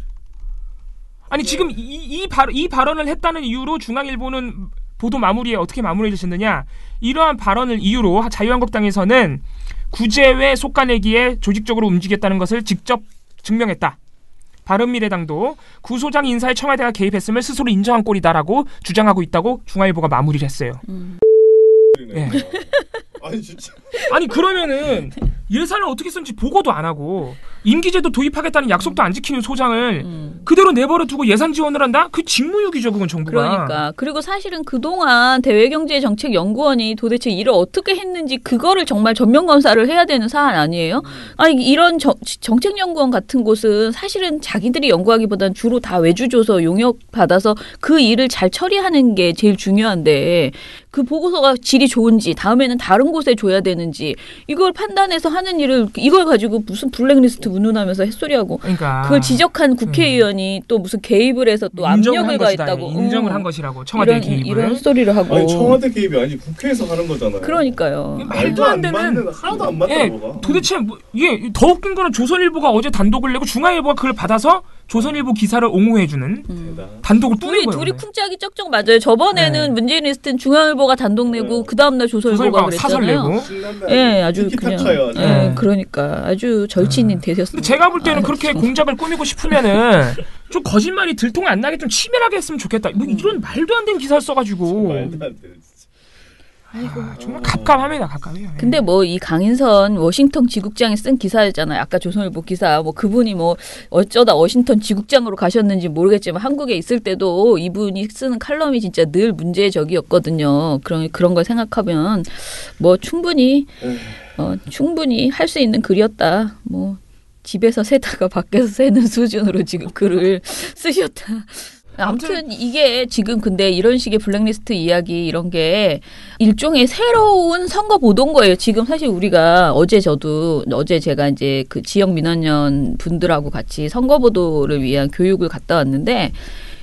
아니 지금 이 발언을 했다는 이유로 중앙일보는 보도 마무리에 어떻게 마무리를 짓느냐. 이러한 발언을 이유로 자유한국당에서는 구제회 속가내기에 조직적으로 움직였다는 것을 직접 증명했다. 바른미래당도 구소장 인사에 청와대가 개입했음을 스스로 인정한 꼴이다라고 주장하고 있다고 중앙일보가 마무리를 했어요. 네. 아니 진짜. 아니 그러면은 예산을 어떻게 썼는지 보고도 안 하고 임기제도 도입하겠다는 약속도 안 지키는 소장을 그대로 내버려 두고 예산 지원을 한다? 그 직무유기죠, 그건 정부가. 그러니까. 그리고 사실은 그동안 대외경제정책연구원이 도대체 일을 어떻게 했는지 그거를 정말 전면검사를 해야 되는 사안 아니에요? 아니 이런 정책연구원 같은 곳은 사실은 자기들이 연구하기보다는 주로 다 외주줘서 용역받아서 그 일을 잘 처리하는 게 제일 중요한데 그 보고서가 질이 좋은지 다음에는 다른 곳에 줘야 되는지 이걸 판단해서 하는 일을 이걸 가지고 무슨 블랙리스트 운운하면서 햇소리하고 그러니까. 그걸 지적한 국회의원이 또 무슨 개입을 해서 또 압력을 가했다고 인정을 한 것이라고 청와대 개입을 이런 햇소리를 하고 아니 청와대 개입이 아니지 국회에서 하는 거잖아요. 그러니까요. 말도 안 되는 하나도 안 맞다 뭐가. 도대체 이게 더 웃긴 거는 조선일보가 어제 단독을 내고 중앙일보가 그걸 받아서 조선일보 기사를 옹호해주는 단독을 뿌린 거예요. 둘이 쿵짝이 쩍쩍 맞아요. 저번에는 문재인 리스트는 중앙일보가 단독 내고 그 다음날 조선일보가 그랬잖아요. 예, 아주 그냥. 그러니까 아주 절친이 되셨습니다. 근데 제가 볼 때는 그렇게 공작을 꾸미고 싶으면은 좀 거짓말이 들통 안 나게 좀 치밀하게 했으면 좋겠다. 뭐 이런 말도 안 되는 기사를 써가지고. 말도 안 돼. 아이고 정말 갑갑합니다. 갑갑해요. 근데 뭐 이 강인선 워싱턴 지국장이 쓴 기사였잖아요. 아까 조선일보 기사. 뭐 그분이 뭐 어쩌다 워싱턴 지국장으로 가셨는지 모르겠지만 한국에 있을 때도 이분이 쓰는 칼럼이 진짜 늘 문제적이었거든요. 그런 걸 생각하면 뭐 충분히 할 수 있는 글이었다. 뭐 집에서 세다가 밖에서 세는 수준으로 지금 글을 쓰셨다. 아무튼 이게 지금 근데 이런 식의 블랙리스트 이야기 이런 게 일종의 새로운 선거 보도인 거예요. 지금 사실 우리가 어제 제가 이제 그 지역 민원연 분들하고 같이 선거 보도를 위한 교육을 갔다 왔는데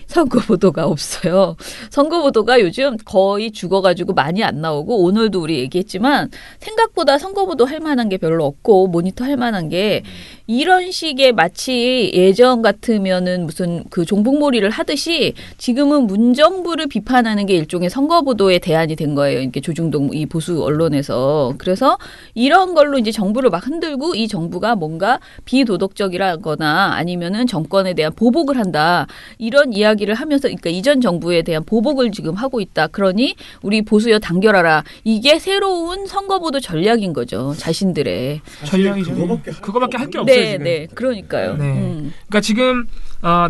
선거 보도가 없어요. 선거 보도가 요즘 거의 죽어가지고 많이 안 나오고 오늘도 우리 얘기했지만 생각보다 선거 보도 할 만한 게 별로 없고 모니터 할 만한 게 이런 식의 마치 예전 같으면은 무슨 그 종북몰이를 하듯이 지금은 문정부를 비판하는 게 일종의 선거 보도의 대안이 된 거예요. 이렇게 조중동 이 보수 언론에서. 그래서 이런 걸로 이제 정부를 막 흔들고 이 정부가 뭔가 비도덕적이라거나 아니면은 정권에 대한 보복을 한다. 이런 이야기를 하면서 그러니까 이전 정부에 대한 보복을 지금 하고 있다. 그러니 우리 보수여 단결하라. 이게 새로운 선거 보도 전략인 거죠. 자신들의. 전략이죠. 그거밖에 할 게 없어요. 네, 그러니까요. 네. 그러니까 지금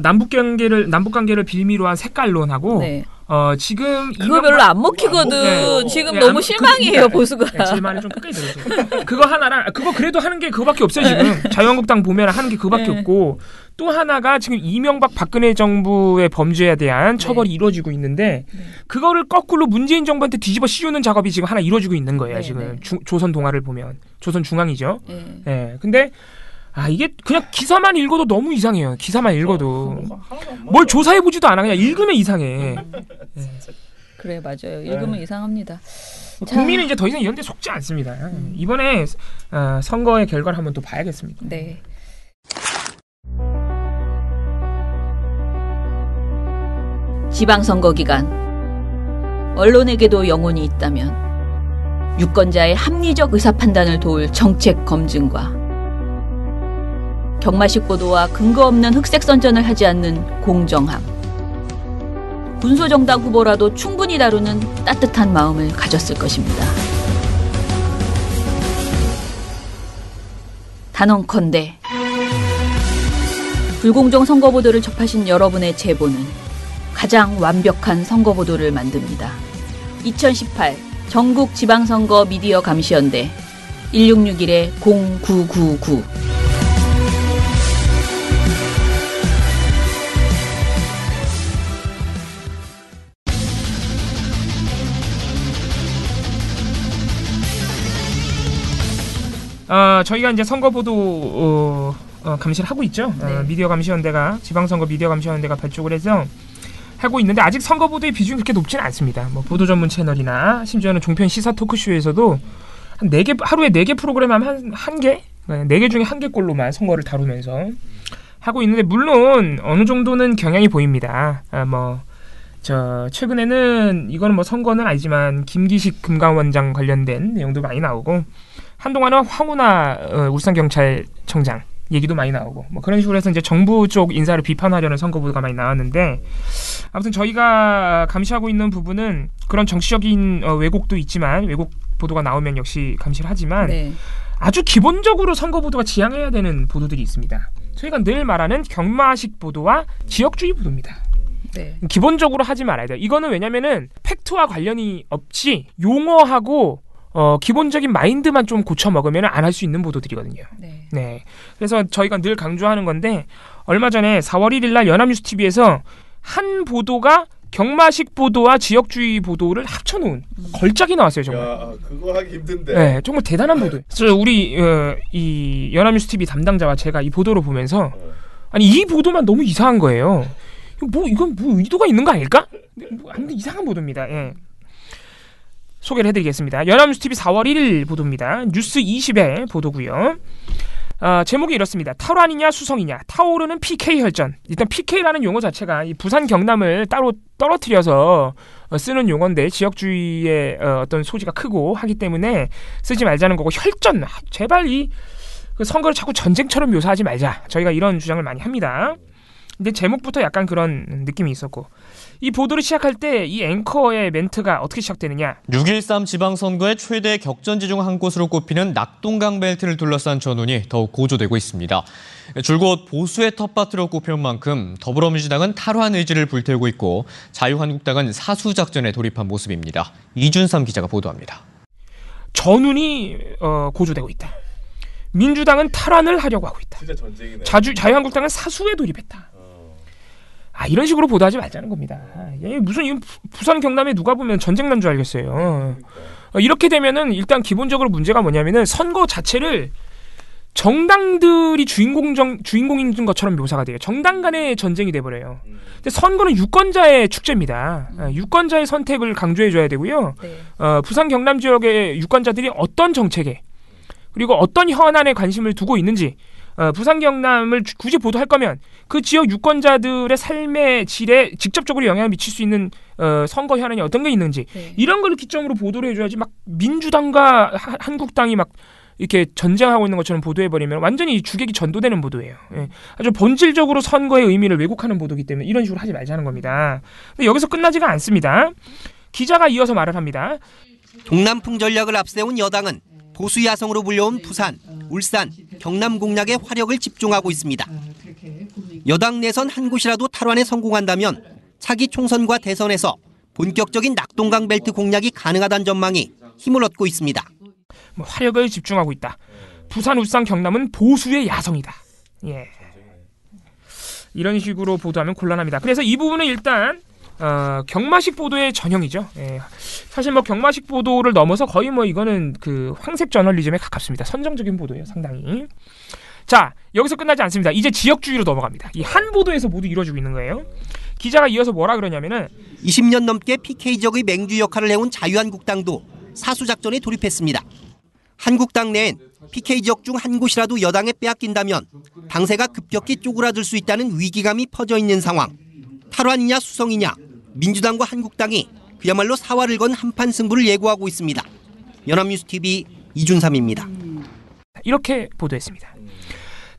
남북 관계를 빌미로 한 색깔론하고 지금 그거 별로 안 먹히거든. 지금 너무 실망이에요 보수가. 제 말을 좀 끝까지 들으세요. 그거 하나랑 그거 그래도 하는 게 그거밖에 없어요 지금. 자유한국당 보면 하는 게 그거밖에 없고 또 하나가 지금 이명박 박근혜 정부의 범죄에 대한 처벌이 이루어지고 있는데 그거를 거꾸로 문재인 정부한테 뒤집어 씌우는 작업이 지금 하나 이루어지고 있는 거예요 지금. 조선 동아를 보면 조선 중앙이죠. 네. 근데 이게 그냥 기사만 읽어도 너무 이상해요. 기사만 읽어도. 뭘 조사해보지도 않아. 그냥 읽으면 이상해. 그래, 맞아요. 읽으면 이상합니다. 국민은 이제 더 이상 이런 데 속지 않습니다. 이번에 선거의 결과를 한번 또 봐야겠습니다. 네. 지방선거 기간. 언론에게도 영혼이 있다면 유권자의 합리적 의사판단을 도울 정책 검증과 경마식 보도와 근거 없는 흑색 선전을 하지 않는 공정함. 군소정당 후보라도 충분히 다루는 따뜻한 마음을 가졌을 것입니다. 단언컨대 불공정 선거보도를 접하신 여러분의 제보는 가장 완벽한 선거보도를 만듭니다. 2018 전국 지방선거 미디어 감시연대 1661-0999. 저희가 이제 선거보도 감시를 하고 있죠. 네. 미디어감시연대가 지방선거 미디어감시연대가 발족을 해서 하고 있는데 아직 선거보도의 비중이 그렇게 높지는 않습니다. 뭐 보도 전문 채널이나 심지어는 종편 시사 토크쇼에서도 한 4개 하루에 4개 프로그램 하면 한 개, 4개 중에 1개꼴로만 선거를 다루면서 하고 있는데 물론 어느 정도는 경향이 보입니다. 최근에는 이거는 뭐 선거는 아니지만 김기식 금감원장 관련된 내용도 많이 나오고 한동안은 황운하 울산경찰청장 얘기도 많이 나오고 뭐 그런 식으로 해서 이제 정부 쪽 인사를 비판하려는 선거 보도가 많이 나왔는데 아무튼 저희가 감시하고 있는 부분은 그런 정치적인 왜곡도 있지만 왜곡 보도가 나오면 역시 감시를 하지만 네. 아주 기본적으로 선거 보도가 지향해야 되는 보도들이 있습니다. 저희가 늘 말하는 경마식 보도와 지역주의 보도입니다. 네. 기본적으로 하지 말아야 돼요. 이거는 왜냐면은 팩트와 관련이 없이 용어하고 기본적인 마인드만 좀 고쳐 먹으면 안 할 수 있는 보도들이거든요. 네. 네. 그래서 저희가 늘 강조하는 건데 얼마 전에 4월 1일 날 연합뉴스TV에서 한 보도가 경마식 보도와 지역주의 보도를 합쳐놓은 걸작이 나왔어요. 정말. 야, 그거 하기 힘든데. 네, 정말 대단한 보도예요. 그래서 우리 이 연합뉴스TV 담당자와 제가 이 보도를 보면서 아니 이 보도만 너무 이상한 거예요. 이건 뭐 의도가 있는 거 아닐까? 아무튼 이상한 보도입니다. 예. 소개를 해드리겠습니다. 연합뉴스TV 4월 1일 보도입니다. 뉴스 20의 보도고요. 제목이 이렇습니다. 탈환이냐 수성이냐 타오르는 PK 혈전. 일단 PK라는 용어 자체가 이 부산 경남을 따로 떨어뜨려서 쓰는 용어인데 지역주의의 어떤 소지가 크고 하기 때문에 쓰지 말자는 거고 혈전. 제발 이 선거를 자꾸 전쟁처럼 묘사하지 말자. 저희가 이런 주장을 많이 합니다. 근데 제목부터 약간 그런 느낌이 있었고 이 보도를 시작할 때 이 앵커의 멘트가 어떻게 시작되느냐 6.13 지방선거의 최대 격전지 중 한 곳으로 꼽히는 낙동강 벨트를 둘러싼 전운이 더욱 고조되고 있습니다. 줄곧 보수의 텃밭으로 꼽힌 만큼 더불어민주당은 탈환 의지를 불태우고 있고 자유한국당은 사수작전에 돌입한 모습입니다. 이준삼 기자가 보도합니다. 전운이 고조되고 있다. 민주당은 탈환을 하려고 하고 있다. 진짜 전쟁이네. 자유한국당은 사수에 돌입했다. 이런 식으로 보도하지 말자는 겁니다. 무슨 부산 경남에 누가 보면 전쟁 난 줄 알겠어요. 이렇게 되면은 일단 기본적으로 문제가 뭐냐면은 선거 자체를 정당들이 주인공인 것처럼 묘사가 돼요. 정당 간의 전쟁이 돼버려요. 근데 선거는 유권자의 축제입니다. 유권자의 선택을 강조해줘야 되고요. 네. 부산 경남 지역의 유권자들이 어떤 정책에 그리고 어떤 현안에 관심을 두고 있는지 부산 경남을 굳이 보도할 거면 그 지역 유권자들의 삶의 질에 직접적으로 영향을 미칠 수 있는 선거 현안이 어떤 게 있는지 네. 이런 걸 기점으로 보도를 해줘야지 막 민주당과 한국당이 막 이렇게 전쟁하고 있는 것처럼 보도해버리면 완전히 주객이 전도되는 보도예요. 예. 아주 본질적으로 선거의 의미를 왜곡하는 보도이기 때문에 이런 식으로 하지 말자는 겁니다. 근데 여기서 끝나지가 않습니다. 기자가 이어서 말을 합니다. 동남풍 전략을 앞세운 여당은 보수 야성으로 불려온 부산, 울산, 경남 공략에 화력을 집중하고 있습니다. 여당 내선 한 곳이라도 탈환에 성공한다면 차기 총선과 대선에서 본격적인 낙동강 벨트 공략이 가능하다는 전망이 힘을 얻고 있습니다. 화력을 집중하고 있다. 부산, 울산, 경남은 보수의 야성이다. 예. 이런 식으로 보도하면 곤란합니다. 그래서 이 부분은 일단 경마식 보도의 전형이죠. 예. 사실 뭐 경마식 보도를 넘어서 거의 뭐 이거는 그 황색 저널리즘에 가깝습니다. 선정적인 보도예요, 상당히. 자, 여기서 끝나지 않습니다. 이제 지역주의로 넘어갑니다. 이 한 보도에서 모두 이루어지고 있는 거예요. 기자가 이어서 뭐라 그러냐면은 20년 넘게 PK 지역의 맹주 역할을 해온 자유한국당도 사수작전에 돌입했습니다. 한국당 내엔 PK 지역 중 한 곳이라도 여당에 빼앗긴다면 당세가 급격히 쪼그라들 수 있다는 위기감이 퍼져 있는 상황. 탈환이냐 수성이냐 민주당과 한국당이 그야말로 사활을 건 한판 승부를 예고하고 있습니다. 연합뉴스TV 이준삼입니다. 이렇게 보도했습니다.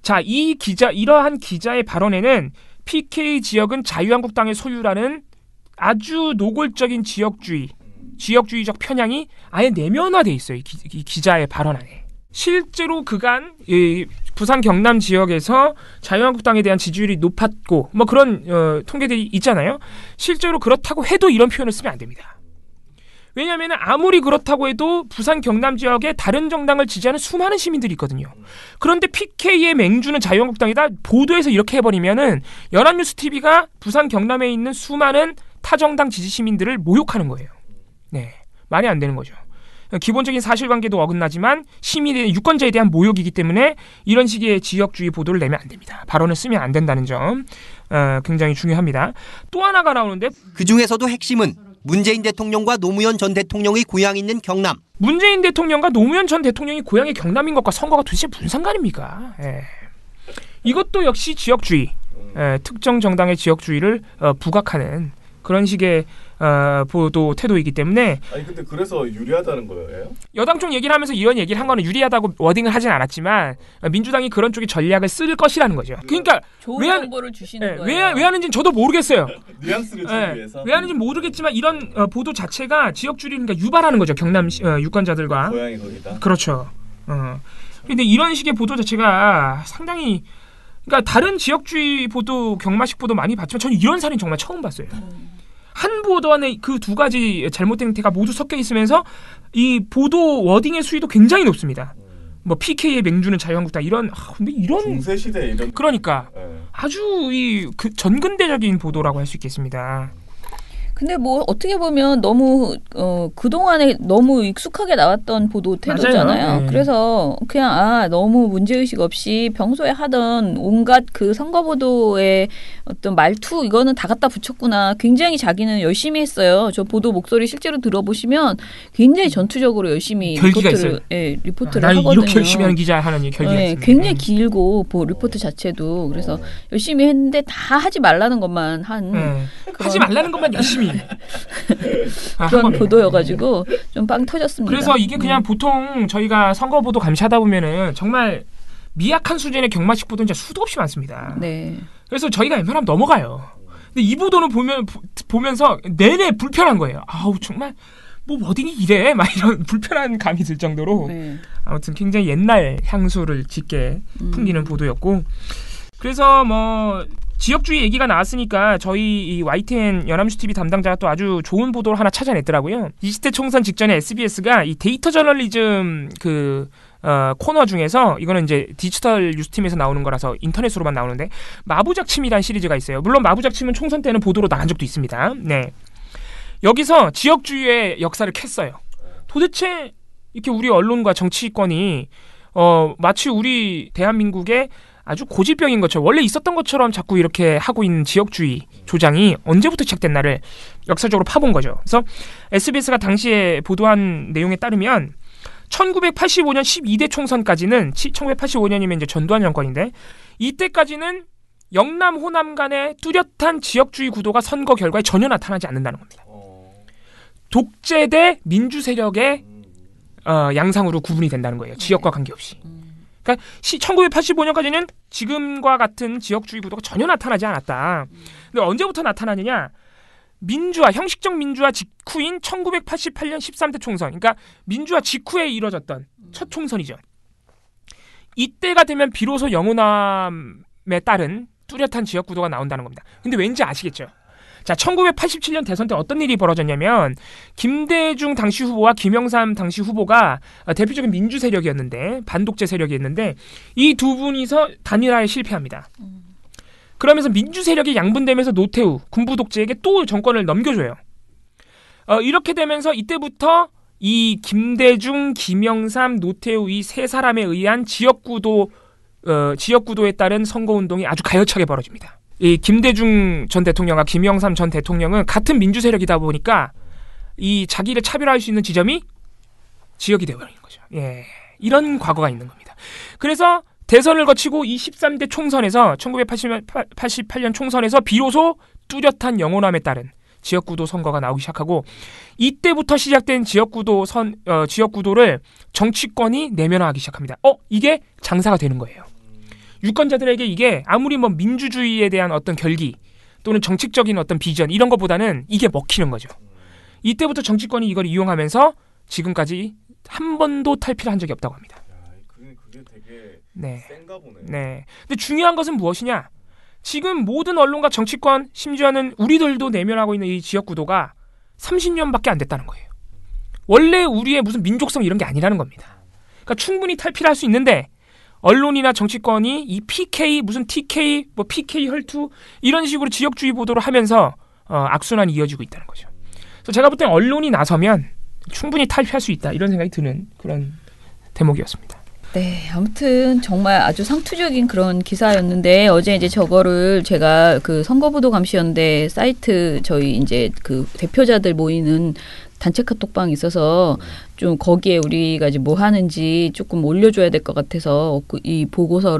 자, 이러한 기자의 발언에는 PK 지역은 자유한국당의 소유라는 아주 노골적인 지역주의적 편향이 아예 내면화돼 있어요. 이 기자의 발언 안에. 실제로 그간 부산 경남 지역에서 자유한국당에 대한 지지율이 높았고 뭐 그런 통계들이 있잖아요. 실제로 그렇다고 해도 이런 표현을 쓰면 안 됩니다. 왜냐하면 아무리 그렇다고 해도 부산 경남 지역에 다른 정당을 지지하는 수많은 시민들이 있거든요. 그런데 PK의 맹주는 자유한국당이다. 보도에서 이렇게 해버리면은 연합뉴스TV가 부산 경남에 있는 수많은 타정당 지지 시민들을 모욕하는 거예요. 네, 말이 안 되는 거죠. 기본적인 사실관계도 어긋나지만 시민의 유권자에 대한 모욕이기 때문에 이런 식의 지역주의 보도를 내면 안 됩니다. 발언을 쓰면 안 된다는 점 굉장히 중요합니다. 또 하나가 나오는데 그중에서도 핵심은 문재인 대통령과 노무현 전 대통령의 고향이 있는 경남. 문재인 대통령과 노무현 전 대통령이 고향이 경남인 것과 선거가 도대체 무슨 상관입니까? 이것도 역시 지역주의, 특정 정당의 지역주의를 부각하는 그런 식의 보도 태도이기 때문에. 아니 근데 그래서 유리하다는 거예요? 여당 쪽 얘기를 하면서 이런 얘기를 한 거는 유리하다고 워딩을 하진 않았지만 민주당이 그런 쪽의 전략을 쓸 것이라는 거죠. 그러니까 좋은 정보를 주시는 거예요. 왜 하는지는 저도 모르겠어요. 뉘앙스를 주기 위해서. 왜 하는지는 모르겠지만 이런 보도 자체가 지역주의를 그러니까 유발하는 거죠. 경남 유권자들과. 고향이 거기다. 그렇죠. 그런데 이런 식의 보도 자체가 상당히 그러니까 다른 지역주의 보도 경마식 보도 많이 봤지만 저는 이런 사례는 정말 처음 봤어요. 한 보도 안에 그 두 가지 잘못된 행태가 모두 섞여 있으면서 이 보도 워딩의 수위도 굉장히 높습니다. 뭐 PK의 맹주는 자유한국당 이런 근데 이런 중세 시대 이런 그러니까 아주 그 전근대적인 보도라고 할 수 있겠습니다. 근데 뭐 어떻게 보면 너무 그동안에 너무 익숙하게 나왔던 보도 태도잖아요. 네. 그래서 그냥 너무 문제의식 없이 평소에 하던 온갖 그 선거 보도의 어떤 말투 이거는 다 갖다 붙였구나. 굉장히 자기는 열심히 했어요. 저 보도 목소리 실제로 들어보시면 굉장히 전투적으로 열심히 리포트를 하거든요. 이렇게 열심히 하는 기자 하는 결기가 있습니다. 굉장히 길고 리포트 자체도 그래서 열심히 했는데 다 하지 말라는 것만 한 하지 말라는 것만 열심히 그런 보도여가지고 좀 빵 터졌습니다. 그래서 이게 그냥 보통 저희가 선거 보도 감시하다 보면은 정말 미약한 수준의 경마식 보도는 진짜 수도 없이 많습니다. 네. 그래서 저희가 웬만하면 넘어가요. 근데 이 보도는 보면서 내내 불편한 거예요. 아우 정말 뭐 워딩이 이래 막 이런 불편한 감이 들 정도로 아무튼 굉장히 옛날 향수를 짙게 풍기는 보도였고 그래서 뭐. 지역주의 얘기가 나왔으니까 저희 이 YTN 연합뉴스TV 담당자가 또 아주 좋은 보도를 하나 찾아냈더라고요. 20대 총선 직전에 SBS가 이 데이터 저널리즘 코너 중에서 이거는 이제 디지털 뉴스팀에서 나오는 거라서 인터넷으로만 나오는데 마부작침이라는 시리즈가 있어요. 물론 마부작침은 총선 때는 보도로 나간 적도 있습니다. 네. 여기서 지역주의의 역사를 캤어요. 도대체 이렇게 우리 언론과 정치권이 마치 우리 대한민국의 아주 고질병인 것처럼 원래 있었던 것처럼 자꾸 이렇게 하고 있는 지역주의 조장이 언제부터 시작됐나를 역사적으로 파본 거죠. 그래서 SBS가 당시에 보도한 내용에 따르면 1985년 12대 총선까지는 1985년이면 이제 전두환 정권인데 이때까지는 영남 호남 간의 뚜렷한 지역주의 구도가 선거 결과에 전혀 나타나지 않는다는 겁니다. 독재 대 민주 세력의 양상으로 구분이 된다는 거예요. 지역과 관계없이. 그러니까 1985년까지는 지금과 같은 지역주의 구도가 전혀 나타나지 않았다. 근데 언제부터 나타나느냐? 형식적 민주화 직후인 1988년 13대 총선. 그러니까 민주화 직후에 이뤄졌던 첫 총선이죠. 이때가 되면 비로소 영호남에 따른 뚜렷한 지역 구도가 나온다는 겁니다. 근데 왠지 아시겠죠? 자, 1987년 대선 때 어떤 일이 벌어졌냐면 김대중 당시 후보와 김영삼 당시 후보가 대표적인 민주 세력이었는데 반독재 세력이었는데 이 두 분이서 단일화에 실패합니다. 그러면서 민주 세력이 양분되면서 노태우 군부 독재에게 또 정권을 넘겨줘요. 이렇게 되면서 이때부터 이 김대중, 김영삼, 노태우 이 세 사람에 의한 지역구도에 따른 선거운동이 아주 가열차게 벌어집니다. 이 김대중 전 대통령과 김영삼 전 대통령은 같은 민주 세력이다 보니까 이 자기를 차별할 수 있는 지점이 지역이 되어버리는 거죠. 이런 과거가 있는 겁니다. 그래서 대선을 거치고 이 13대 총선에서 1988년 총선에서 비로소 뚜렷한 영호남에 따른 지역구도 선거가 나오기 시작하고 이때부터 시작된 지역구도를 정치권이 내면화하기 시작합니다. 이게 장사가 되는 거예요. 유권자들에게 이게 아무리 뭐 민주주의에 대한 어떤 결기 또는 정책적인 어떤 비전 이런 것보다는 이게 먹히는 거죠. 이때부터 정치권이 이걸 이용하면서 지금까지 한 번도 탈피를 한 적이 없다고 합니다. 그게 되게 센가 보네. 네. 근데 중요한 것은 무엇이냐? 지금 모든 언론과 정치권 심지어는 우리들도 내면하고 있는 이 지역구도가 30년밖에 안 됐다는 거예요. 원래 우리의 무슨 민족성 이런 게 아니라는 겁니다. 그러니까 충분히 탈피를 할 수 있는데 언론이나 정치권이 이 PK 무슨 TK 뭐 PK 혈투 이런 식으로 지역주의 보도를 하면서 악순환이 이어지고 있다는 거죠. 그래서 제가 볼 때는 언론이 나서면 충분히 탈피할 수 있다 이런 생각이 드는 그런 대목이었습니다. 네, 아무튼 정말 아주 상투적인 그런 기사였는데 어제 이제 저거를 제가 그 선거보도감시연대 사이트 저희 이제 그 대표자들 모이는 단체 카톡방이 있어서 좀 거기에 우리가 이제 뭐 하는지 조금 올려줘야 될 것 같아서 이 보고서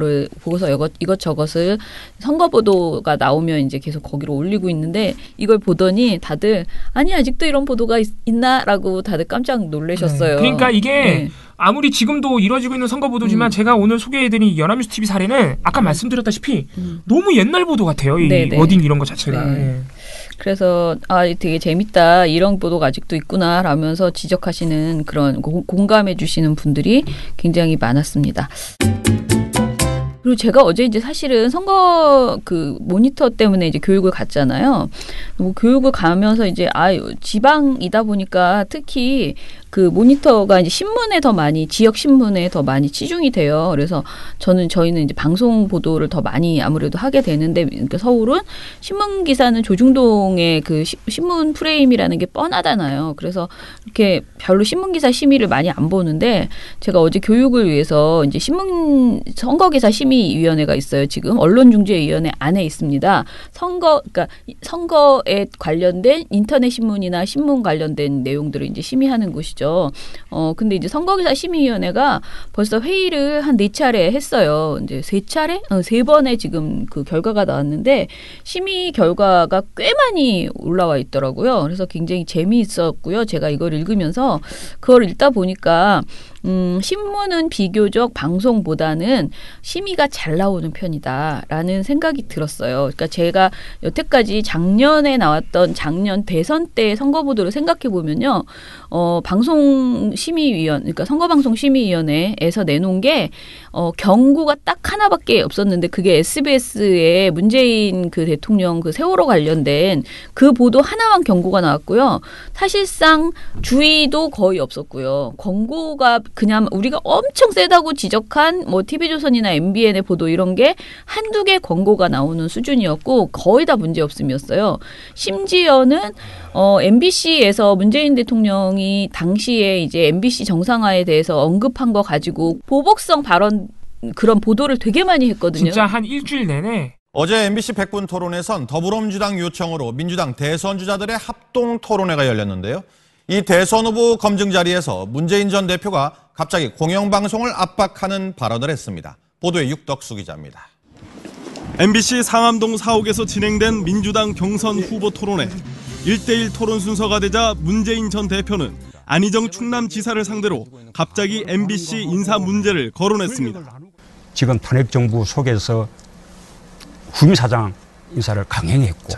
이것저것을 선거보도가 나오면 이제 계속 거기로 올리고 있는데 이걸 보더니 다들 아니 아직도 이런 보도가 있나라고 다들 깜짝 놀라셨어요. 그러니까 이게 아무리 지금도 이루어지고 있는 선거보도지만 제가 오늘 소개해드린 연합뉴스 TV 사례는 아까 말씀드렸다시피 너무 옛날 보도 같아요. 이 워딩 이런 거 자체가. 네. 그래서 되게 재밌다. 이런 보도가 아직도 있구나 라면서 지적하시는 그런 공감해 주시는 분들이 굉장히 많았습니다. 그리고 제가 어제 이제 사실은 선거 그 모니터 때문에 이제 교육을 갔잖아요. 뭐 교육을 가면서 이제 지방이다 보니까 특히 그 모니터가 이제 신문에 더 많이 지역 신문에 더 많이 치중이 돼요. 그래서 저희는 이제 방송 보도를 더 많이 아무래도 하게 되는데 그러니까 서울은 신문 기사는 조중동의 그 신문 프레임이라는 게 뻔하잖아요. 그래서 이렇게 별로 신문 기사 심의를 많이 안 보는데 제가 어제 교육을 위해서 이제 선거 기사 심의위원회가 있어요. 지금 언론중재위원회 안에 있습니다. 그러니까 선거에 관련된 인터넷 신문이나 신문 관련된 내용들을 이제 심의하는 곳이죠. 근데 이제 선거기사 심의위원회가 벌써 회의를 한 4차례 했어요. 이제 3차례? 3번에 지금 그 결과가 나왔는데 심의 결과가 꽤 많이 올라와 있더라고요. 그래서 굉장히 재미있었고요. 제가 이걸 읽으면서 그걸 읽다 보니까 신문은 비교적 방송보다는 심의가 잘 나오는 편이다라는 생각이 들었어요. 그러니까 제가 여태까지 작년 대선 때 선거 보도를 생각해 보면요, 그러니까 선거방송심의위원회에서 내놓은 게 경고가 딱 하나밖에 없었는데 그게 SBS의 문재인 그 대통령 그 세월호 관련된 그 보도 하나만 경고가 나왔고요. 사실상 주의도 거의 없었고요. 권고가 그냥 우리가 엄청 세다고 지적한 뭐 TV조선이나 MBN의 보도 이런 게 한두 개 권고가 나오는 수준이었고 거의 다 문제없음이었어요. 심지어는 MBC에서 문재인 대통령이 당시에 이제 MBC 정상화에 대해서 언급한 거 가지고 보복성 발언 그런 보도를 되게 많이 했거든요. 진짜 한 일주일 내내. 어제 MBC 100분 토론에선 더불어민주당 요청으로 민주당 대선 주자들의 합동 토론회가 열렸는데요. 이 대선 후보 검증 자리에서 문재인 전 대표가 갑자기 공영방송을 압박하는 발언을 했습니다. 보도에 육덕수 기자입니다. MBC 상암동 사옥에서 진행된 민주당 경선 후보 토론회. 1대1 토론 순서가 되자 문재인 전 대표는 안희정 충남지사를 상대로 갑자기 MBC 인사 문제를 거론했습니다. 지금 탄핵정부 속에서 후임사장 인사를 강행했고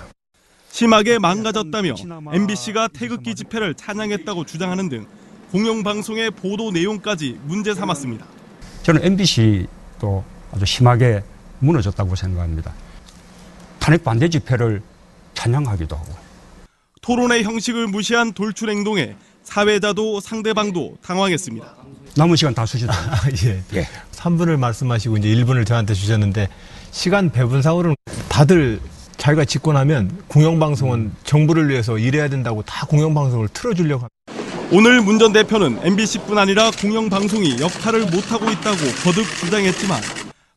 심하게 망가졌다며 MBC가 태극기 집회를 찬양했다고 주장하는 등 공영방송의 보도 내용까지 문제 삼았습니다. 저는 MBC도 아주 심하게 무너졌다고 생각합니다. 탄핵 반대 집회를 찬양하기도 하고. 토론의 형식을 무시한 돌출 행동에 사회자도 상대방도 당황했습니다. 남은 시간 다 쓰시죠. 예. 3분을 말씀하시고 이제 1분을 저한테 주셨는데 시간 배분상으로는 다들 자기가 짓고 나면 공영방송은 정부를 위해서 일해야 된다고 다 공영방송을 틀어주려고 합니다. 오늘 문 전 대표는 MBC뿐 아니라 공영방송이 역할을 못하고 있다고 거듭 주장했지만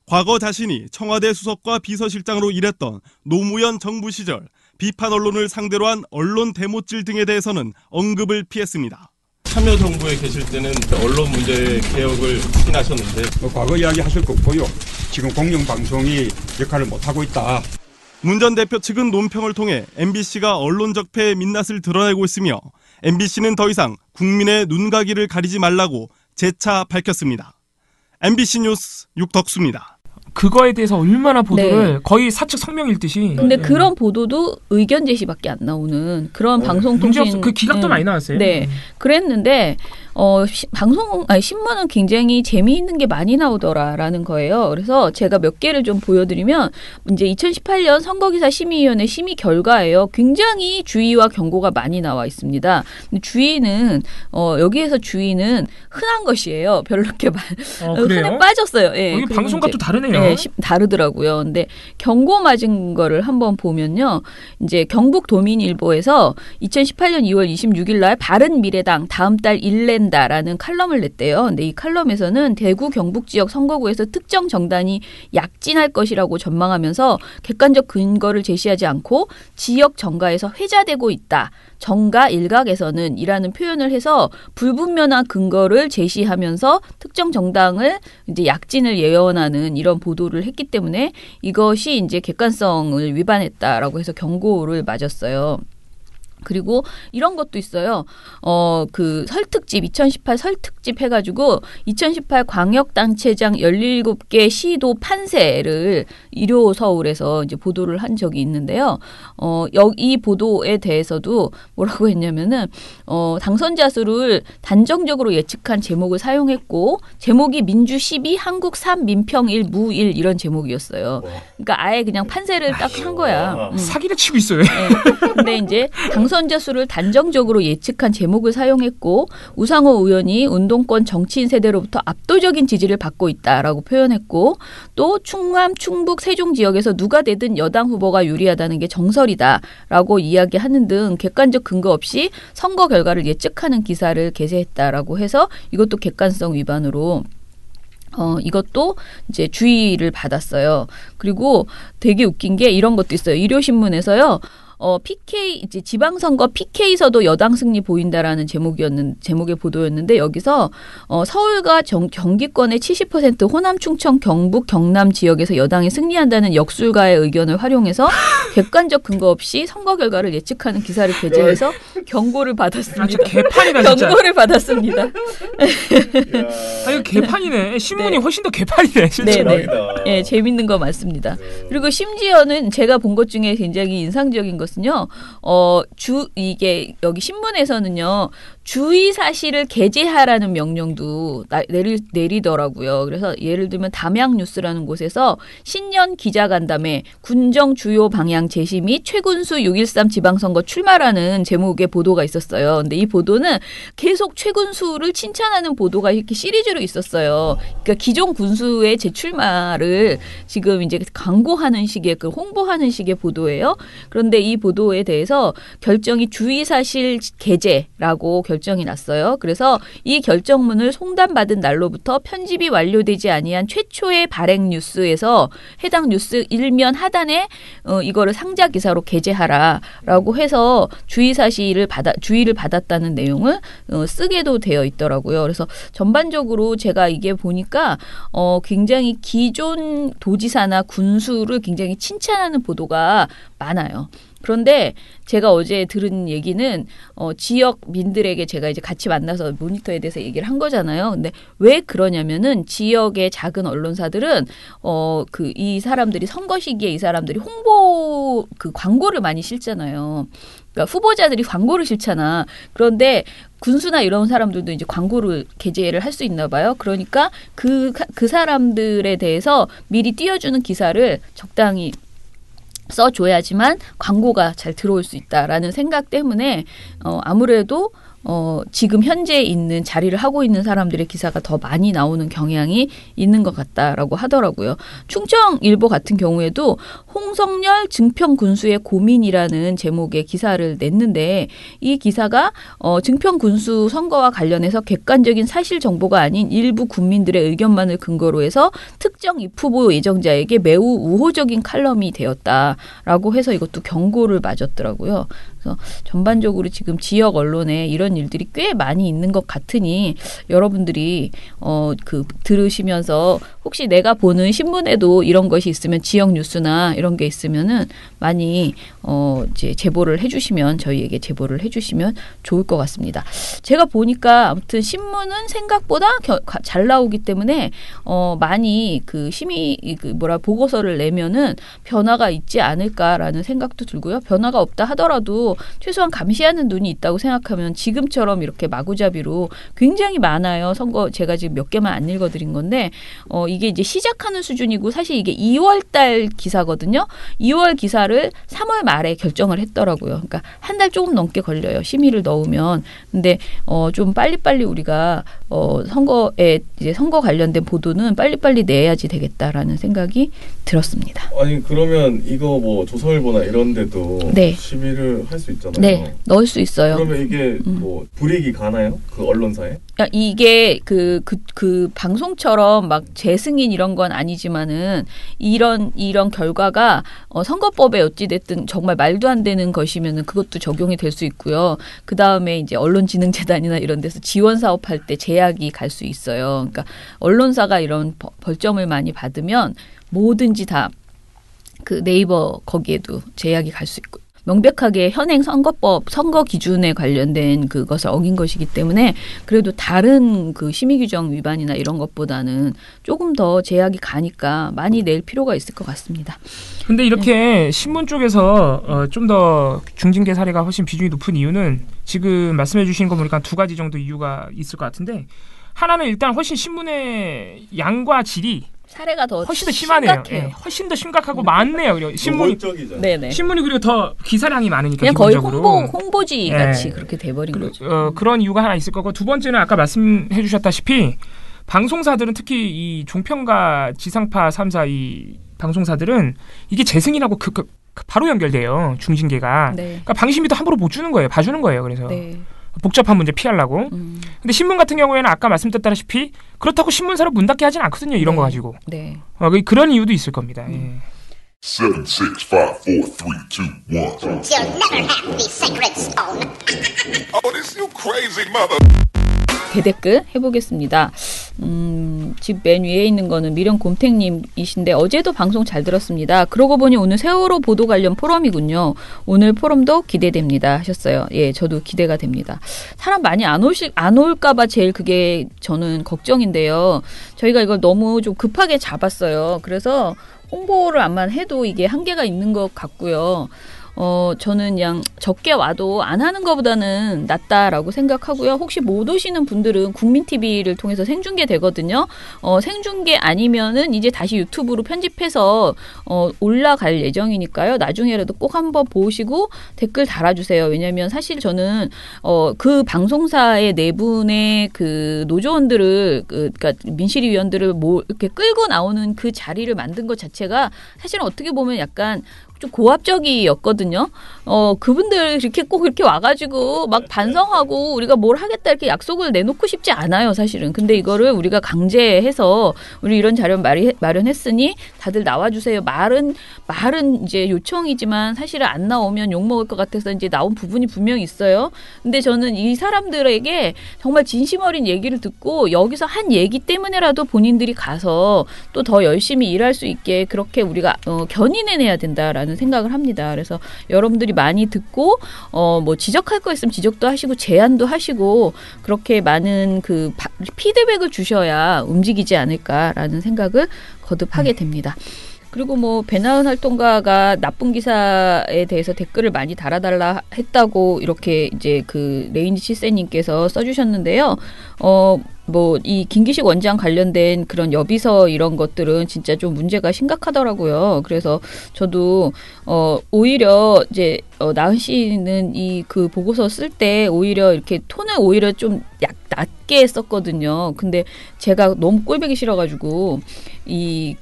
과거 자신이 청와대 수석과 비서실장으로 일했던 노무현 정부 시절 비판 언론을 상대로 한 언론 데모질 등에 대해서는 언급을 피했습니다. 참여정부에 계실 때는 언론 문제 개혁을 하긴 하셨는데 과거 이야기 하실 거 없고요. 지금 공영방송이 역할을 못하고 있다. 문 전 대표 측은 논평을 통해 MBC가 언론 적폐의 민낯을 드러내고 있으며 MBC는 더 이상 국민의 눈가기를 가리지 말라고 재차 밝혔습니다. MBC 뉴스 육덕수입니다. 그거에 대해서 얼마나 보도를 거의 사측 성명 읽듯이. 근데 그런 보도도 의견 제시밖에 안 나오는 그런 방송통신. 그 기각도 많이 나왔어요. 네, 그랬는데 신문은 굉장히 재미있는 게 많이 나오더라라는 거예요. 그래서 제가 몇 개를 좀 보여드리면 이제 2018년 선거기사 심의위원회 심의 결과예요. 굉장히 주의와 경고가 많이 나와 있습니다. 근데 주의는 여기에서 주의는 흔한 것이에요. 별로 이렇게 흔해 빠졌어요. 예. 여기 방송과 또 다르네요. 예, 다르더라고요. 근데 경고 맞은 거를 한번 보면요. 이제 경북도민일보에서 2018년 2월 26일 날 바른미래당 다음 달 일낸다라는 칼럼을 냈대요. 근데 이 칼럼에서는 대구 경북 지역 선거구에서 특정 정당이 약진할 것이라고 전망하면서 객관적 근거를 제시하지 않고 지역 정가에서 회자되고 있다. 정가 일각에서는 이라는 표현을 해서 불분명한 근거를 제시하면서 특정 정당을 이제 약진을 예언하는 이런 보도를 했기 때문에 이것이 이제 객관성을 위반했다라고 해서 경고를 맞았어요. 그리고 이런 것도 있어요. 그 설특집 2018 설특집 해가지고 2018 광역단체장 17개 시도 판세를 일요서울에서 이제 보도를 한 적이 있는데요. 이 보도에 대해서도 뭐라고 했냐면은 당선자 수를 단정적으로 예측한 제목을 사용했고 제목이 민주 12 한국 3 민평 1 무 1 이런 제목이었어요. 그러니까 아예 그냥 판세를 딱 한 거야. 사기를 치고 있어요. 네. 근데 이제 당선자 수를 단정적으로 예측한 제목을 사용했고 우상호 의원이 운동권 정치인 세대로부터 압도적인 지지를 받고 있다라고 표현했고 또 충남, 충북, 세종 지역에서 누가 되든 여당 후보가 유리하다는 게 정설이다라고 이야기하는 등 객관적 근거 없이 선거 결과를 예측하는 기사를 게재했다라고 해서 이것도 객관성 위반으로 이것도 이제 주의를 받았어요. 그리고 되게 웃긴 게 이런 것도 있어요. 일요신문에서요. 이제 지방선거 PK에서도 여당 승리 보인다라는 제목의 보도였는데 여기서 서울과 경기권의 70% 호남, 충청, 경북, 경남 지역에서 여당이 승리한다는 역술가의 의견을 활용해서 객관적 근거 없이 선거 결과를 예측하는 기사를 게재해서 경고를 받았습니다. 아주 개판이다 진짜. 경고를 받았습니다. 이거 개판이네. 신문이 훨씬 더 개판이네. 실제로. 네, 재밌는 거 많습니다. 그리고 심지어는 제가 본 것 중에 굉장히 인상적인 것은요. 이게 여기 신문에서는요. 주의 사실을 게재하라는 명령도 내리더라고요. 그래서 예를 들면 담양뉴스라는 곳에서 신년 기자간담회 군정 주요 방향 제시 및 최군수 6.13 지방선거 출마라는 제목의 보도가 있었어요. 근데 이 보도는 계속 최군수를 칭찬하는 보도가 이렇게 시리즈로 있었어요. 그러니까 기존 군수의 재출마를 지금 이제 광고하는 식의 홍보하는 식의 보도예요. 그런데 이 보도에 대해서 결정이 주의 사실 게재라고 결정이 났어요. 그래서 이 결정문을 송단받은 날로부터 편집이 완료되지 아니한 최초의 발행 뉴스에서 해당 뉴스 일면 하단에 이거를 상자 기사로 게재하라라고 해서 주의를 받았다는 내용을 쓰게도 되어 있더라고요. 그래서 전반적으로 제가 이게 보니까 굉장히 기존 도지사나 군수를 굉장히 칭찬하는 보도가 많아요. 그런데 제가 어제 들은 얘기는 지역민들에게 제가 이제 같이 만나서 모니터에 대해서 얘기를 한 거잖아요. 근데 왜 그러냐면은 지역의 작은 언론사들은 이 사람들이 선거 시기에 이 사람들이 홍보 광고를 많이 실잖아요. 그러니까 후보자들이 광고를 실잖아. 그런데 군수나 이런 사람들도 이제 광고를 게재를 할 수 있나 봐요. 그러니까 그 사람들에 대해서 미리 띄워주는 기사를 적당히 써줘야지만 광고가 잘 들어올 수 있다라는 생각 때문에 아무래도 지금 현재 있는 자리를 하고 있는 사람들의 기사가 더 많이 나오는 경향이 있는 것 같다라고 하더라고요. 충청일보 같은 경우에도 홍성열 증평군수의 고민이라는 제목의 기사를 냈는데 이 기사가 증평군수 선거와 관련해서 객관적인 사실 정보가 아닌 일부 국민들의 의견만을 근거로 해서 특정 입후보 예정자에게 매우 우호적인 칼럼이 되었다라고 해서 이것도 경고를 맞았더라고요. 그래서 전반적으로 지금 지역 언론에 이런 일들이 꽤 많이 있는 것 같으니 여러분들이 들으시면서 혹시 내가 보는 신문에도 이런 것이 있으면 지역 뉴스나 이런 이런 게 있으면은 많이 이제 제보를 해주시면 저희에게 제보를 해주시면 좋을 것 같습니다. 제가 보니까 아무튼 신문은 생각보다 잘 나오기 때문에 많이 그 보고서를 내면은 변화가 있지 않을까라는 생각도 들고요. 변화가 없다 하더라도 최소한 감시하는 눈이 있다고 생각하면 지금처럼 이렇게 마구잡이로 굉장히 많아요. 선거 제가 지금 몇 개만 안 읽어드린 건데 이게 이제 시작하는 수준이고 사실 이게 2월달 기사거든요. 2월 기사를 3월 말에 결정을 했더라고요. 그러니까 한 달 조금 넘게 걸려요. 심의를 넣으면. 근데 좀 빨리빨리 우리가 선거 관련된 보도는 빨리빨리 내야지 되겠다라는 생각이 들었습니다. 아니 그러면 이거 뭐 조선일보나 이런 데도 네. 심의를 할 수 있잖아요. 네. 넣을 수 있어요. 그러면 이게 뭐 불이익이 가나요? 그 언론사에? 이게 그 방송처럼 막 재승인 이런 건 아니지만은 이런 결과가 선거법에 어찌됐든 정말 말도 안 되는 것이면은 그것도 적용이 될 수 있고요. 그 다음에 이제 언론진흥재단이나 이런 데서 지원 사업할 때 제약이 갈 수 있어요. 그러니까 언론사가 이런 벌점을 많이 받으면 뭐든지 다 그 네이버 거기에도 제약이 갈 수 있고. 명백하게 현행 선거 기준에 관련된 그것을 어긴 것이기 때문에 그래도 다른 그 심의 규정 위반이나 이런 것보다는 조금 더 제약이 가니까 많이 낼 필요가 있을 것 같습니다. 근데 이렇게 신문 쪽에서 좀 더 중징계 사례가 훨씬 비중이 높은 이유는 지금 말씀해 주신 거 보니까 두 가지 정도 이유가 있을 것 같은데 하나는 일단 훨씬 신문의 양과 질이 사례가 더 훨씬 더 심하네요. 심각해요. 훨씬 더 심각하고 많네요. 그리고 네네. 신문이 그리고 더 기사량이 많으니까 그냥 거의 기본적으로. 홍보지 같이 그렇게 돼버린 거죠. 그런 이유가 하나 있을 거고 두 번째는 아까 말씀해 주셨다시피 방송사들은 특히 이 종편과 지상파 3사 이 방송사들은 이게 재승인하고 바로 연결돼요. 중징계가. 네. 그러니까 방심위도 함부로 못 주는 거예요. 봐주는 거예요. 그래서. 네. 복잡한 문제 피하려고. 근데 신문 같은 경우에는 아까 말씀드렸다시피 그렇다고 신문사를 문 닫게 하진 않거든요. 이런 거 가지고. 네. 그런 이유도 있을 겁니다. 예. 7, 6, 5, 4, 3, 2, 1. You'll never have the sacred stone. Oh, this you crazy mother. 대댓글 해보겠습니다. 집 맨 위에 있는 거는 미련곰탱님이신데 어제도 방송 잘 들었습니다. 그러고 보니 오늘 세월호 보도 관련 포럼이군요. 오늘 포럼도 기대됩니다 하셨어요. 예, 저도 기대가 됩니다. 사람 많이 안 올까 봐 제일 그게 저는 걱정인데요. 저희가 이걸 너무 좀 급하게 잡았어요. 그래서 홍보를 안만 해도 이게 한계가 있는 것 같고요. 저는 그냥 적게 와도 안 하는 것보다는 낫다라고 생각하고요. 혹시 못 오시는 분들은 국민TV를 통해서 생중계 되거든요. 생중계 아니면은 이제 다시 유튜브로 편집해서 올라갈 예정이니까요. 나중에라도 꼭 한번 보시고 댓글 달아주세요. 왜냐하면 사실 저는 그 방송사의 네 분의 그 노조원들을 그러니까 민실위 위원들을 이렇게 끌고 나오는 그 자리를 만든 것 자체가 사실은 어떻게 보면 약간 좀 고압적이었거든요. 그분들 이렇게 꼭 이렇게 와가지고 막 반성하고 우리가 뭘 하겠다 이렇게 약속을 내놓고 싶지 않아요, 사실은. 근데 이거를 우리가 강제해서 우리 이런 자료 마련했으니 다들 나와주세요. 말은 이제 요청이지만 사실은 안 나오면 욕먹을 것 같아서 이제 나온 부분이 분명히 있어요. 근데 저는 이 사람들에게 정말 진심 어린 얘기를 듣고 여기서 한 얘기 때문에라도 본인들이 가서 또 더 열심히 일할 수 있게 그렇게 우리가 견인해내야 된다라는 생각을 합니다. 그래서 여러분들이 많이 듣고 뭐 지적할 거 있으면 지적도 하시고 제안도 하시고 그렇게 많은 그 피드백을 주셔야 움직이지 않을까라는 생각을 거듭하게 됩니다. 그리고 뭐 배나은 활동가가 나쁜 기사에 대해서 댓글을 많이 달아달라 했다고 이렇게 이제 그 레인지 칠세님께서 써주셨는데요. 뭐 이 김기식 원장 관련된 그런 여비서 이런 것들은 진짜 좀 문제가 심각하더라고요. 그래서 저도 오히려 이제 나은 씨는 이 그 보고서 쓸 때 오히려 이렇게 톤을 오히려 좀 낮게 썼거든요. 근데 제가 너무 꼴보기 싫어가지고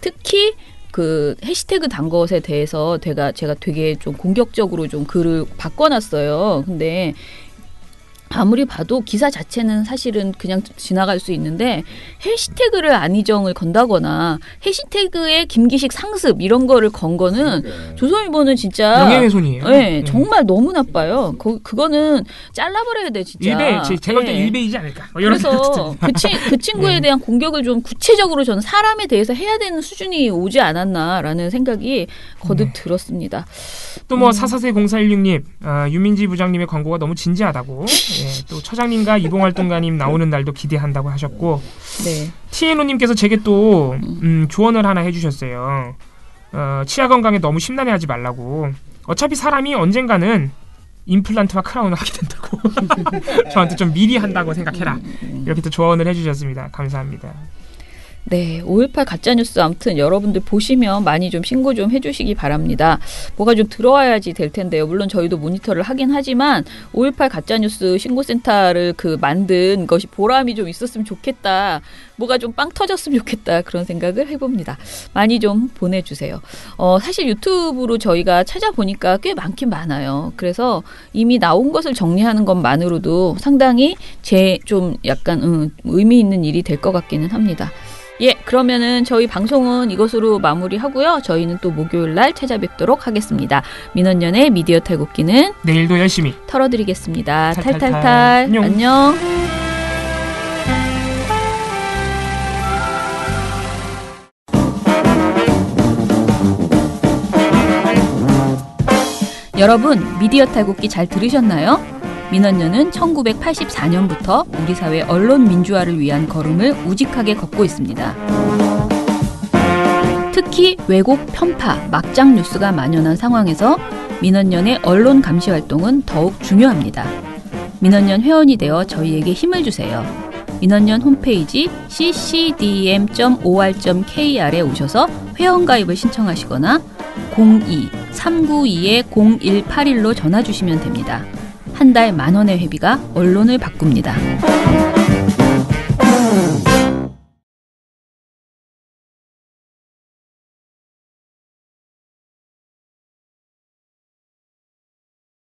특히 그 해시태그 단 것에 대해서 제가 되게 좀 공격적으로 좀 글을 바꿔놨어요. 근데 아무리 봐도 기사 자체는 사실은 그냥 지나갈 수 있는데 해시태그를 안희정을 건다거나 해시태그에 김기식 상습 이런 거를 건 거는 조선일보는 진짜 명예훼손이에요. 네, 정말 너무 나빠요. 그거는 잘라버려야 돼 진짜. 제가 볼 때 일베이지 않을까. 그래서 그 친구에 대한 공격을 좀 구체적으로 저는 사람에 대해서 해야 되는 수준이 오지 않았나라는 생각이 거듭 들었습니다. 또 뭐 444016님 유민지 부장님의 광고가 너무 진지하다고. 예, 또 처장님과 이봉활동가님 나오는 날도 기대한다고 하셨고 네. TNO님께서 제게 또 조언을 하나 해주셨어요. 치아 건강에 너무 심란해하지 말라고. 어차피 사람이 언젠가는 임플란트와 크라운을 하게 된다고. 저한테 좀 미리 한다고 생각해라. 이렇게 또 조언을 해주셨습니다. 감사합니다. 네, 5.18 가짜뉴스 아무튼 여러분들 보시면 많이 좀 신고 좀 해주시기 바랍니다. 뭐가 좀 들어와야지 될 텐데요. 물론 저희도 모니터를 하긴 하지만 5.18 가짜뉴스 신고센터를 만든 것이 보람이 좀 있었으면 좋겠다. 뭐가 좀 빵 터졌으면 좋겠다. 그런 생각을 해봅니다. 많이 좀 보내주세요. 사실 유튜브로 저희가 찾아보니까 꽤 많긴 많아요. 그래서 이미 나온 것을 정리하는 것만으로도 상당히 좀 약간 의미 있는 일이 될 것 같기는 합니다. 예, 그러면은 저희 방송은 이것으로 마무리하고요. 저희는 또 목요일 날 찾아뵙도록 하겠습니다. 민원연의 미디어 탈곡기는 내일도 열심히 털어드리겠습니다. 탈탈탈. 탈탈탈. 안녕. 여러분, 미디어 탈곡기 잘 들으셨나요? 민원연은 1984년부터 우리 사회 언론 민주화를 위한 걸음을 우직하게 걷고 있습니다. 특히 왜곡, 편파, 막장 뉴스가 만연한 상황에서 민원연의 언론 감시 활동은 더욱 중요합니다. 민원연 회원이 되어 저희에게 힘을 주세요. 민원연 홈페이지 ccdm.or.kr에 오셔서 회원가입을 신청하시거나 02-392-0181로 전화 주시면 됩니다. 한 달 10,000원의 회비가 언론을 바꿉니다.